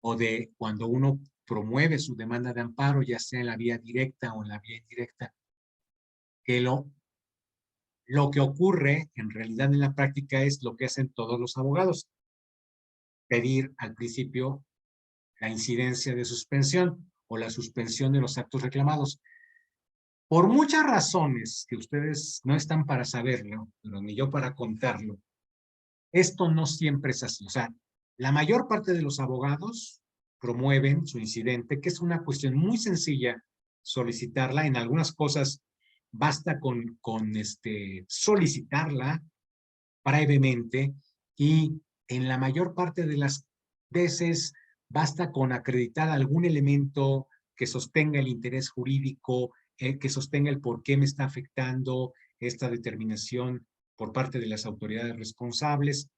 o de cuando uno promueve su demanda de amparo, ya sea en la vía directa o en la vía indirecta, que lo que ocurre en realidad en la práctica es lo que hacen todos los abogados: pedir al principio la incidencia de suspensión o la suspensión de los actos reclamados. Por muchas razones que ustedes no están para saberlo, pero ni yo para contarlo, esto no siempre es así. O sea, la mayor parte de los abogados promueven su incidente, que es una cuestión muy sencilla solicitarla. En algunas cosas basta con solicitarla brevemente, y en la mayor parte de las veces basta con acreditar algún elemento que sostenga el interés jurídico, que sostenga el por qué me está afectando esta determinación por parte de las autoridades responsables.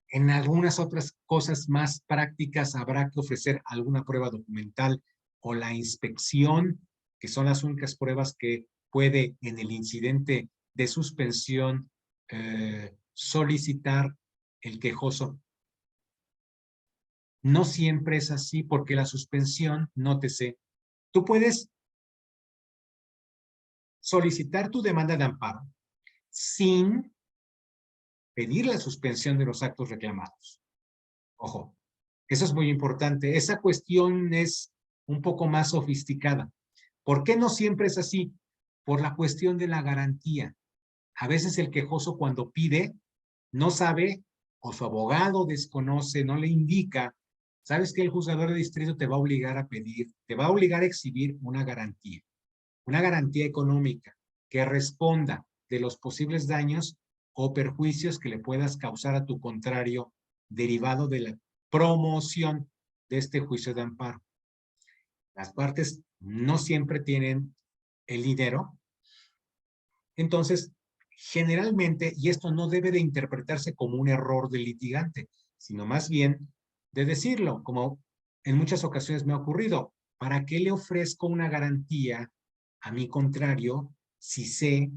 En algunas otras cosas más prácticas habrá que ofrecer alguna prueba documental o la inspección, que son las únicas pruebas que puede en el incidente de suspensión solicitar el quejoso. No siempre es así, porque la suspensión, nótese, tú puedes solicitar tu demanda de amparo sin pedir la suspensión de los actos reclamados. Ojo, eso es muy importante. Esa cuestión es un poco más sofisticada. ¿Por qué no siempre es así? Por la cuestión de la garantía. A veces el quejoso, cuando pide, no sabe, o su abogado desconoce, no le indica. ¿Sabes que el juzgador de distrito te va a obligar a pedir, te va a obligar a exhibir una garantía económica que responda de los posibles daños o perjuicios que le puedas causar a tu contrario derivado de la promoción de este juicio de amparo? Las partes no siempre tienen el dinero. Entonces, generalmente, y esto no debe de interpretarse como un error del litigante, sino más bien de decirlo, como en muchas ocasiones me ha ocurrido. ¿Para qué le ofrezco una garantía a mi contrario si sé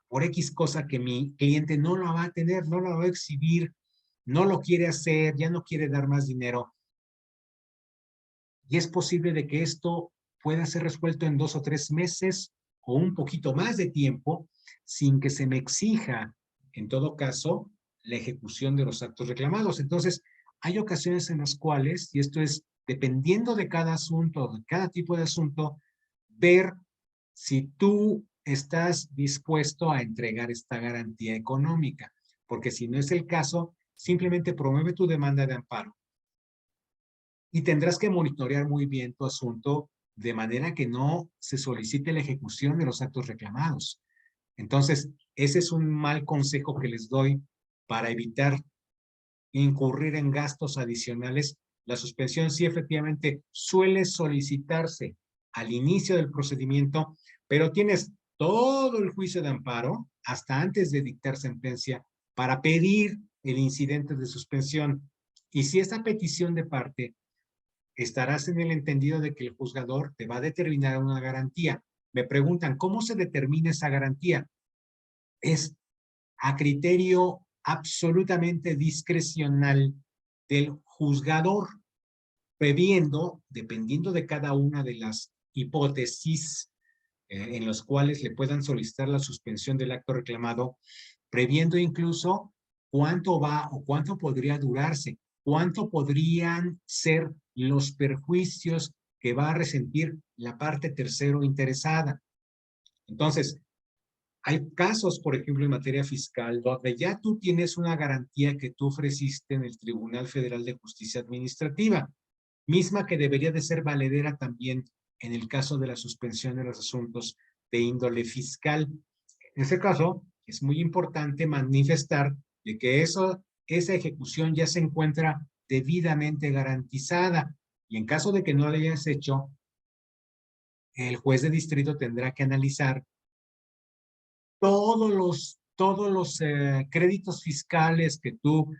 por X cosa que mi cliente no lo va a tener, no lo va a exhibir, no lo quiere hacer, ya no quiere dar más dinero? Y es posible de que esto pueda ser resuelto en 2 o 3 meses o un poquito más de tiempo sin que se me exija, en todo caso, la ejecución de los actos reclamados. Entonces, hay ocasiones en las cuales, y esto es dependiendo de cada asunto, de cada tipo de asunto, ver si tú estás dispuesto a entregar esta garantía económica, porque si no es el caso, simplemente promueve tu demanda de amparo y tendrás que monitorear muy bien tu asunto de manera que no se solicite la ejecución de los actos reclamados. Entonces, ese es un mal consejo que les doy para evitar incurrir en gastos adicionales. La suspensión sí efectivamente suele solicitarse al inicio del procedimiento, pero tienes todo el juicio de amparo hasta antes de dictar sentencia para pedir el incidente de suspensión. Y si esta petición de parte, estarás en el entendido de que el juzgador te va a determinar una garantía. Me preguntan, ¿cómo se determina esa garantía? Es a criterio absolutamente discrecional del juzgador, previendo, dependiendo de cada una de las hipótesis en las cuales le puedan solicitar la suspensión del acto reclamado, previendo incluso cuánto va o cuánto podría durarse, cuánto podrían ser los perjuicios que va a resentir la parte tercero interesada. Entonces, hay casos, por ejemplo, en materia fiscal, donde ya tú tienes una garantía que tú ofreciste en el Tribunal Federal de Justicia Administrativa, misma que debería de ser valedera también en el caso de la suspensión de los asuntos de índole fiscal. En este caso, es muy importante manifestar de que esa ejecución ya se encuentra debidamente garantizada y en caso de que no la hayas hecho, el juez de distrito tendrá que analizar todos los créditos fiscales que tú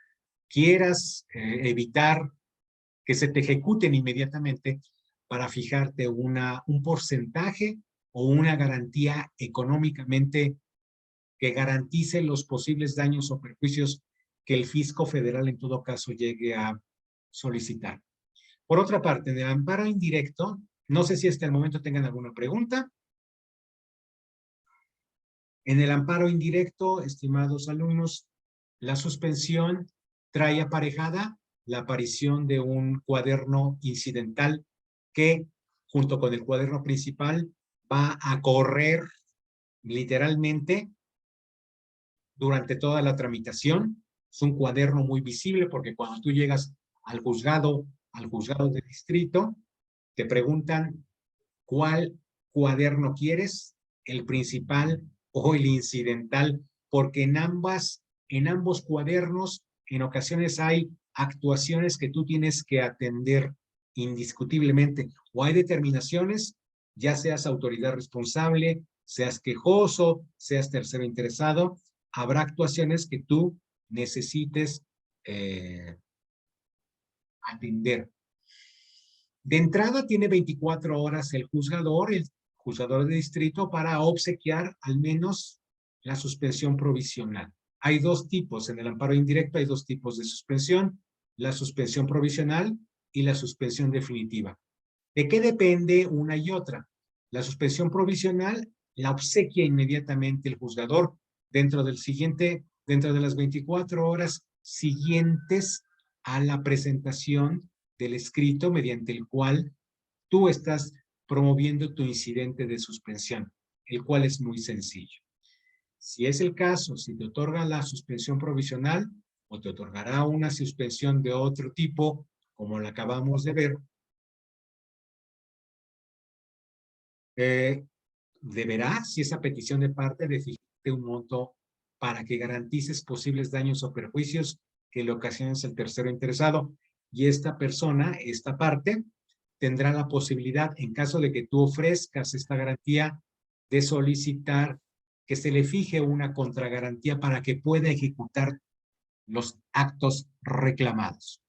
quieras evitar que se te ejecuten inmediatamente para fijarte un porcentaje o una garantía económicamente que garantice los posibles daños o perjuicios que el fisco federal en todo caso llegue a solicitar. Por otra parte, en el amparo indirecto, no sé si hasta el momento tengan alguna pregunta. En el amparo indirecto, estimados alumnos, la suspensión trae aparejada la aparición de un cuaderno incidental que, junto con el cuaderno principal, va a correr literalmente durante toda la tramitación. Es un cuaderno muy visible porque cuando tú llegas al juzgado de distrito, te preguntan cuál cuaderno quieres, el principal o el incidental, porque en ambos cuadernos en ocasiones hay actuaciones que tú tienes que atender indiscutiblemente, o hay determinaciones, ya seas autoridad responsable, seas quejoso, seas tercero interesado, habrá actuaciones que tú necesites atender. De entrada tiene 24 horas el juzgador de distrito, para obsequiar al menos la suspensión provisional. Hay dos tipos, en el amparo indirecto hay dos tipos de suspensión, la suspensión provisional y la suspensión definitiva. ¿De qué depende una y otra? La suspensión provisional la obsequia inmediatamente el juzgador dentro de las 24 horas siguientes a la presentación del escrito mediante el cual tú estás promoviendo tu incidente de suspensión, el cual es muy sencillo. Si es el caso, si te otorga la suspensión provisional o te otorgará una suspensión de otro tipo, como la acabamos de ver, deberá, si esa petición de parte, de fijarte un monto para que garantices posibles daños o perjuicios que le ocasiones al tercero interesado. Y esta persona, esta parte, tendrá la posibilidad, en caso de que tú ofrezcas esta garantía, de solicitar que se le fije una contragarantía para que pueda ejecutar los actos reclamados.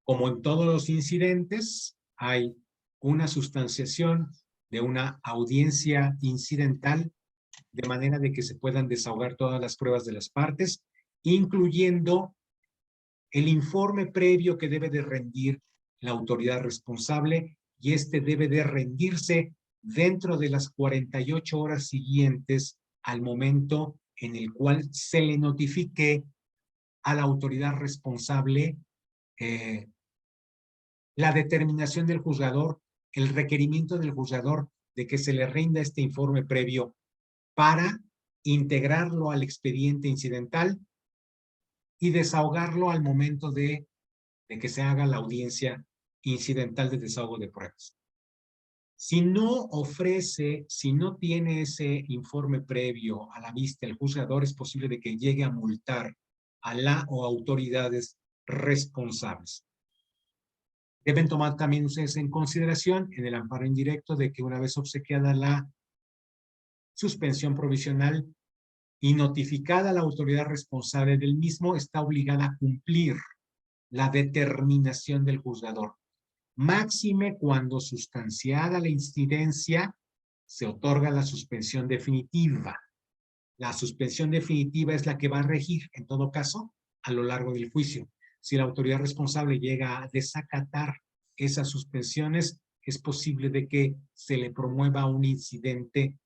Como en todos los incidentes, hay una sustanciación de una audiencia incidental, de manera de que se puedan desahogar todas las pruebas de las partes, incluyendo el informe previo que debe de rendir la autoridad responsable, y este debe de rendirse dentro de las 48 horas siguientes al momento en el cual se le notifique a la autoridad responsable la determinación del juzgador, el requerimiento del juzgador de que se le rinda este informe previo para integrarlo al expediente incidental y desahogarlo al momento de que se haga la audiencia incidental de desahogo de pruebas. Si no ofrece, si no tiene ese informe previo a la vista el juzgador, es posible de que llegue a multar a la o autoridades responsables. Deben tomar también ustedes en consideración en el amparo indirecto de que una vez obsequiada la suspensión provisional y notificada a la autoridad responsable del mismo, está obligada a cumplir la determinación del juzgador. Máxime cuando sustanciada la incidencia, se otorga la suspensión definitiva. La suspensión definitiva es la que va a regir, en todo caso, a lo largo del juicio. Si la autoridad responsable llega a desacatar esas suspensiones, es posible de que se le promueva un incidente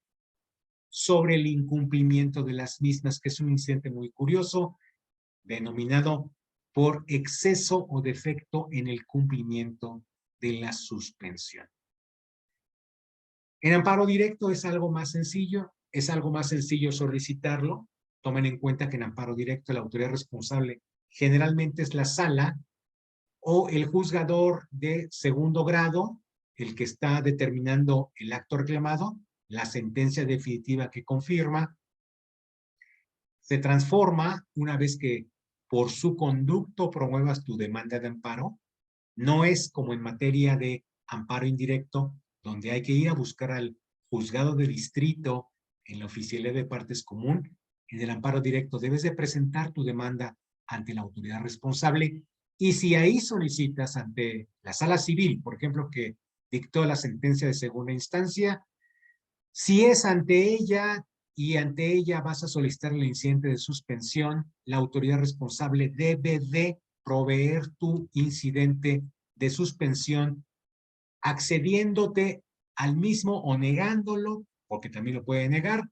sobre el incumplimiento de las mismas, que es un incidente muy curioso, denominado por exceso o defecto en el cumplimiento de la suspensión. En amparo directo es algo más sencillo, solicitarlo. Tomen en cuenta que en amparo directo la autoridad responsable generalmente es la sala o el juzgador de segundo grado, el que está determinando el acto reclamado, la sentencia definitiva que confirma. Se transforma una vez que por su conducto promuevas tu demanda de amparo. No es como en materia de amparo indirecto, donde hay que ir a buscar al juzgado de distrito en la oficialía de partes común. En el amparo directo debes de presentar tu demanda ante la autoridad responsable, y si ahí solicitas ante la sala civil, por ejemplo, que dictó la sentencia de segunda instancia, si es ante ella y ante ella vas a solicitar el incidente de suspensión, la autoridad responsable debe de proveer tu incidente de suspensión accediéndote al mismo o negándolo, porque también lo puede negar,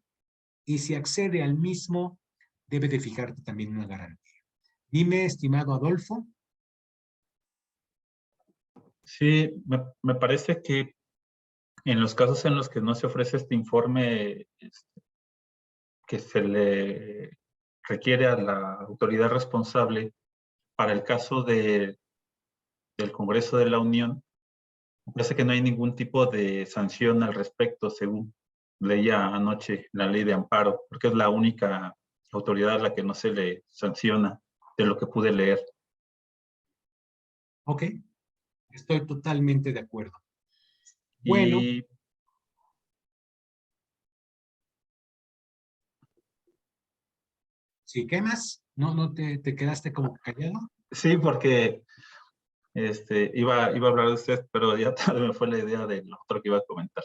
y si accede al mismo, debe de fijarte también una garantía. Dime, estimado Adolfo. Sí, me parece que en los casos en los que no se ofrece este informe que se le requiere a la autoridad responsable, para el caso del Congreso de la Unión, me parece que no hay ningún tipo de sanción al respecto, según leía anoche la ley de amparo, porque es la única autoridad a la que no se le sanciona, de lo que pude leer. Ok, estoy totalmente de acuerdo. Bueno. Y ¿sí? ¿Qué más? ¿No te quedaste como callado? sí, porque iba a hablar de usted, pero ya tarde me fue la idea de lo otro que iba a comentar.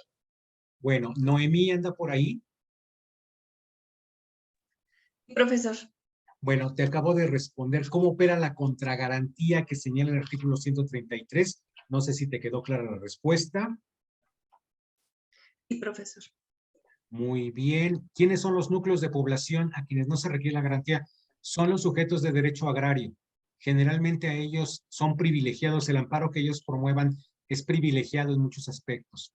Bueno, Noemí anda por ahí. Profesor. Bueno, te acabo de responder cómo opera la contragarantía que señala el artículo 133. No sé si te quedó clara la respuesta. Sí, profesor. Muy bien. ¿Quiénes son los núcleos de población a quienes no se requiere la garantía? Son los sujetos de derecho agrario. Generalmente a ellos son privilegiados. El amparo que ellos promuevan es privilegiado en muchos aspectos.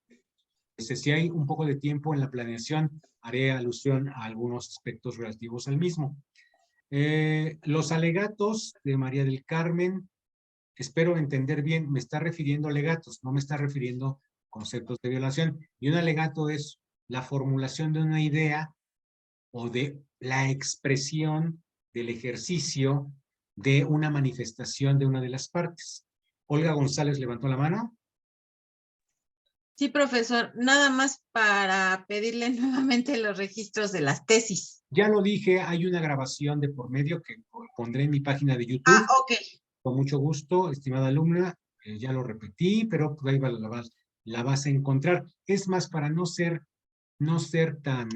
Si hay un poco de tiempo en la planeación, haré alusión a algunos aspectos relativos al mismo. Los alegatos de María del Carmen, espero entender bien, me está refiriendo a alegatos, no me está refiriendo a conceptos de violación. Y un alegato es la formulación de una idea o de la expresión del ejercicio de una manifestación de una de las partes. Olga González levantó la mano. Sí, profesor, nada más para pedirle nuevamente los registros de las tesis. Ya lo dije, hay una grabación de por medio que pondré en mi página de YouTube. Ah, ok. Con mucho gusto, estimada alumna, ya lo repetí, pero por ahí la vas a encontrar. Es más, para no ser tan,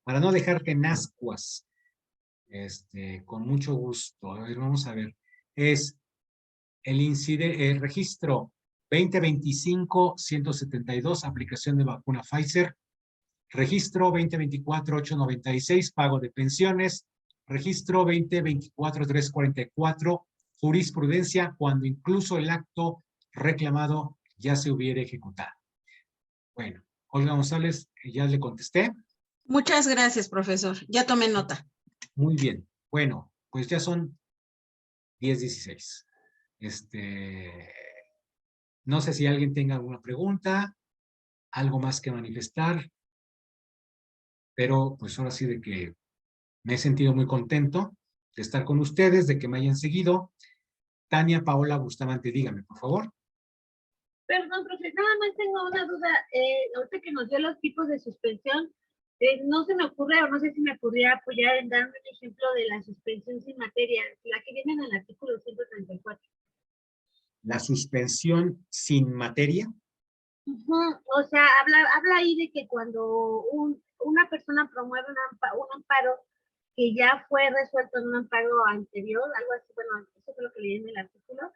para no dejarte en ascuas, con mucho gusto. A ver, vamos a ver. Es el registro 2025-172, aplicación de vacuna Pfizer. Registro 2024-896, pago de pensiones. Registro 2024-344, jurisprudencia, cuando incluso el acto reclamado ya se hubiera ejecutado. Bueno, Olga González, ya le contesté. Muchas gracias, profesor. Ya tomé nota. Muy bien. Bueno, pues ya son 10:16. No sé si alguien tenga alguna pregunta, algo más que manifestar, pero pues ahora sí de que me he sentido muy contento de estar con ustedes, de que me hayan seguido. Tania Paola Bustamante, dígame, por favor. Perdón, profe, nada más tengo una duda. Ahorita que nos dio los tipos de suspensión, no se me ocurre o no sé si me podría apoyar en darme un ejemplo de la suspensión sin materia, la que viene en el artículo 134. La suspensión sin materia. O sea, habla ahí de que cuando una persona promueve un amparo que ya fue resuelto en un amparo anterior, algo así, bueno, eso fue lo que leí en el artículo,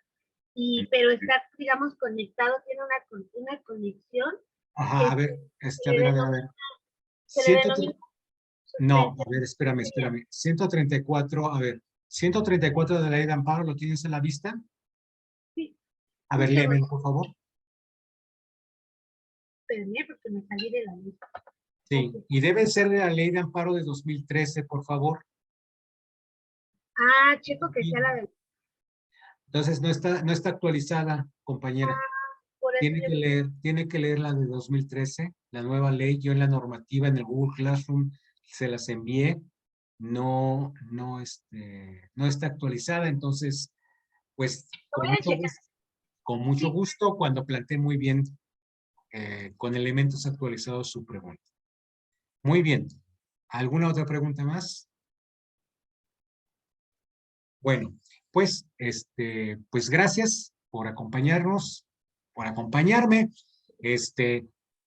pero está, digamos, conectado, tiene una conexión. Ajá, a ver, a ver. Se le denomina No, a ver, espérame. 134, a ver, 134 de la ley de amparo, ¿lo tienes en la vista? Sí. A ver, léemelo, por favor. Espérame, porque me salí de la lista. Sí, y debe ser de la ley de amparo de 2013, por favor. Checo que sea la de... Entonces no está actualizada, compañera. Por eso Tiene que leer la de 2013, la nueva ley. Yo en la normativa, en el Google Classroom, se las envié. No está actualizada, entonces, pues, con mucho gusto, cuando planteé muy bien, con elementos actualizados su pregunta. Muy bien. ¿Alguna otra pregunta más? Bueno, pues, pues gracias por acompañarnos, por acompañarme.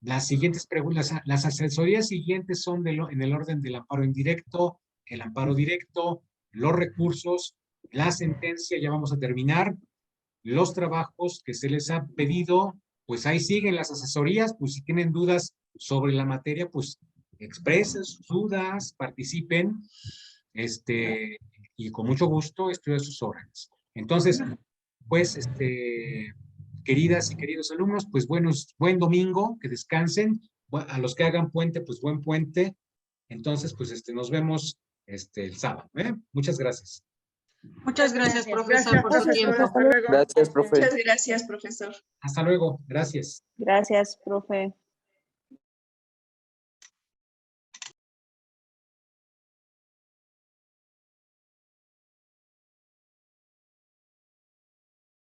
Las siguientes preguntas, las asesorías siguientes son en el orden del amparo indirecto, el amparo directo, los recursos, la sentencia, ya vamos a terminar, los trabajos que se les ha pedido, pues ahí siguen las asesorías, pues si tienen dudas sobre la materia, pues expresen sus dudas, participen, y con mucho gusto estoy a sus órdenes. Entonces, pues, queridas y queridos alumnos, pues buen domingo, que descansen. A los que hagan puente, pues buen puente. Entonces, pues nos vemos el sábado. Muchas gracias. Muchas gracias, profesor, por su tiempo. Gracias, profe. Muchas gracias, profesor. Hasta luego. Gracias. Gracias, profe.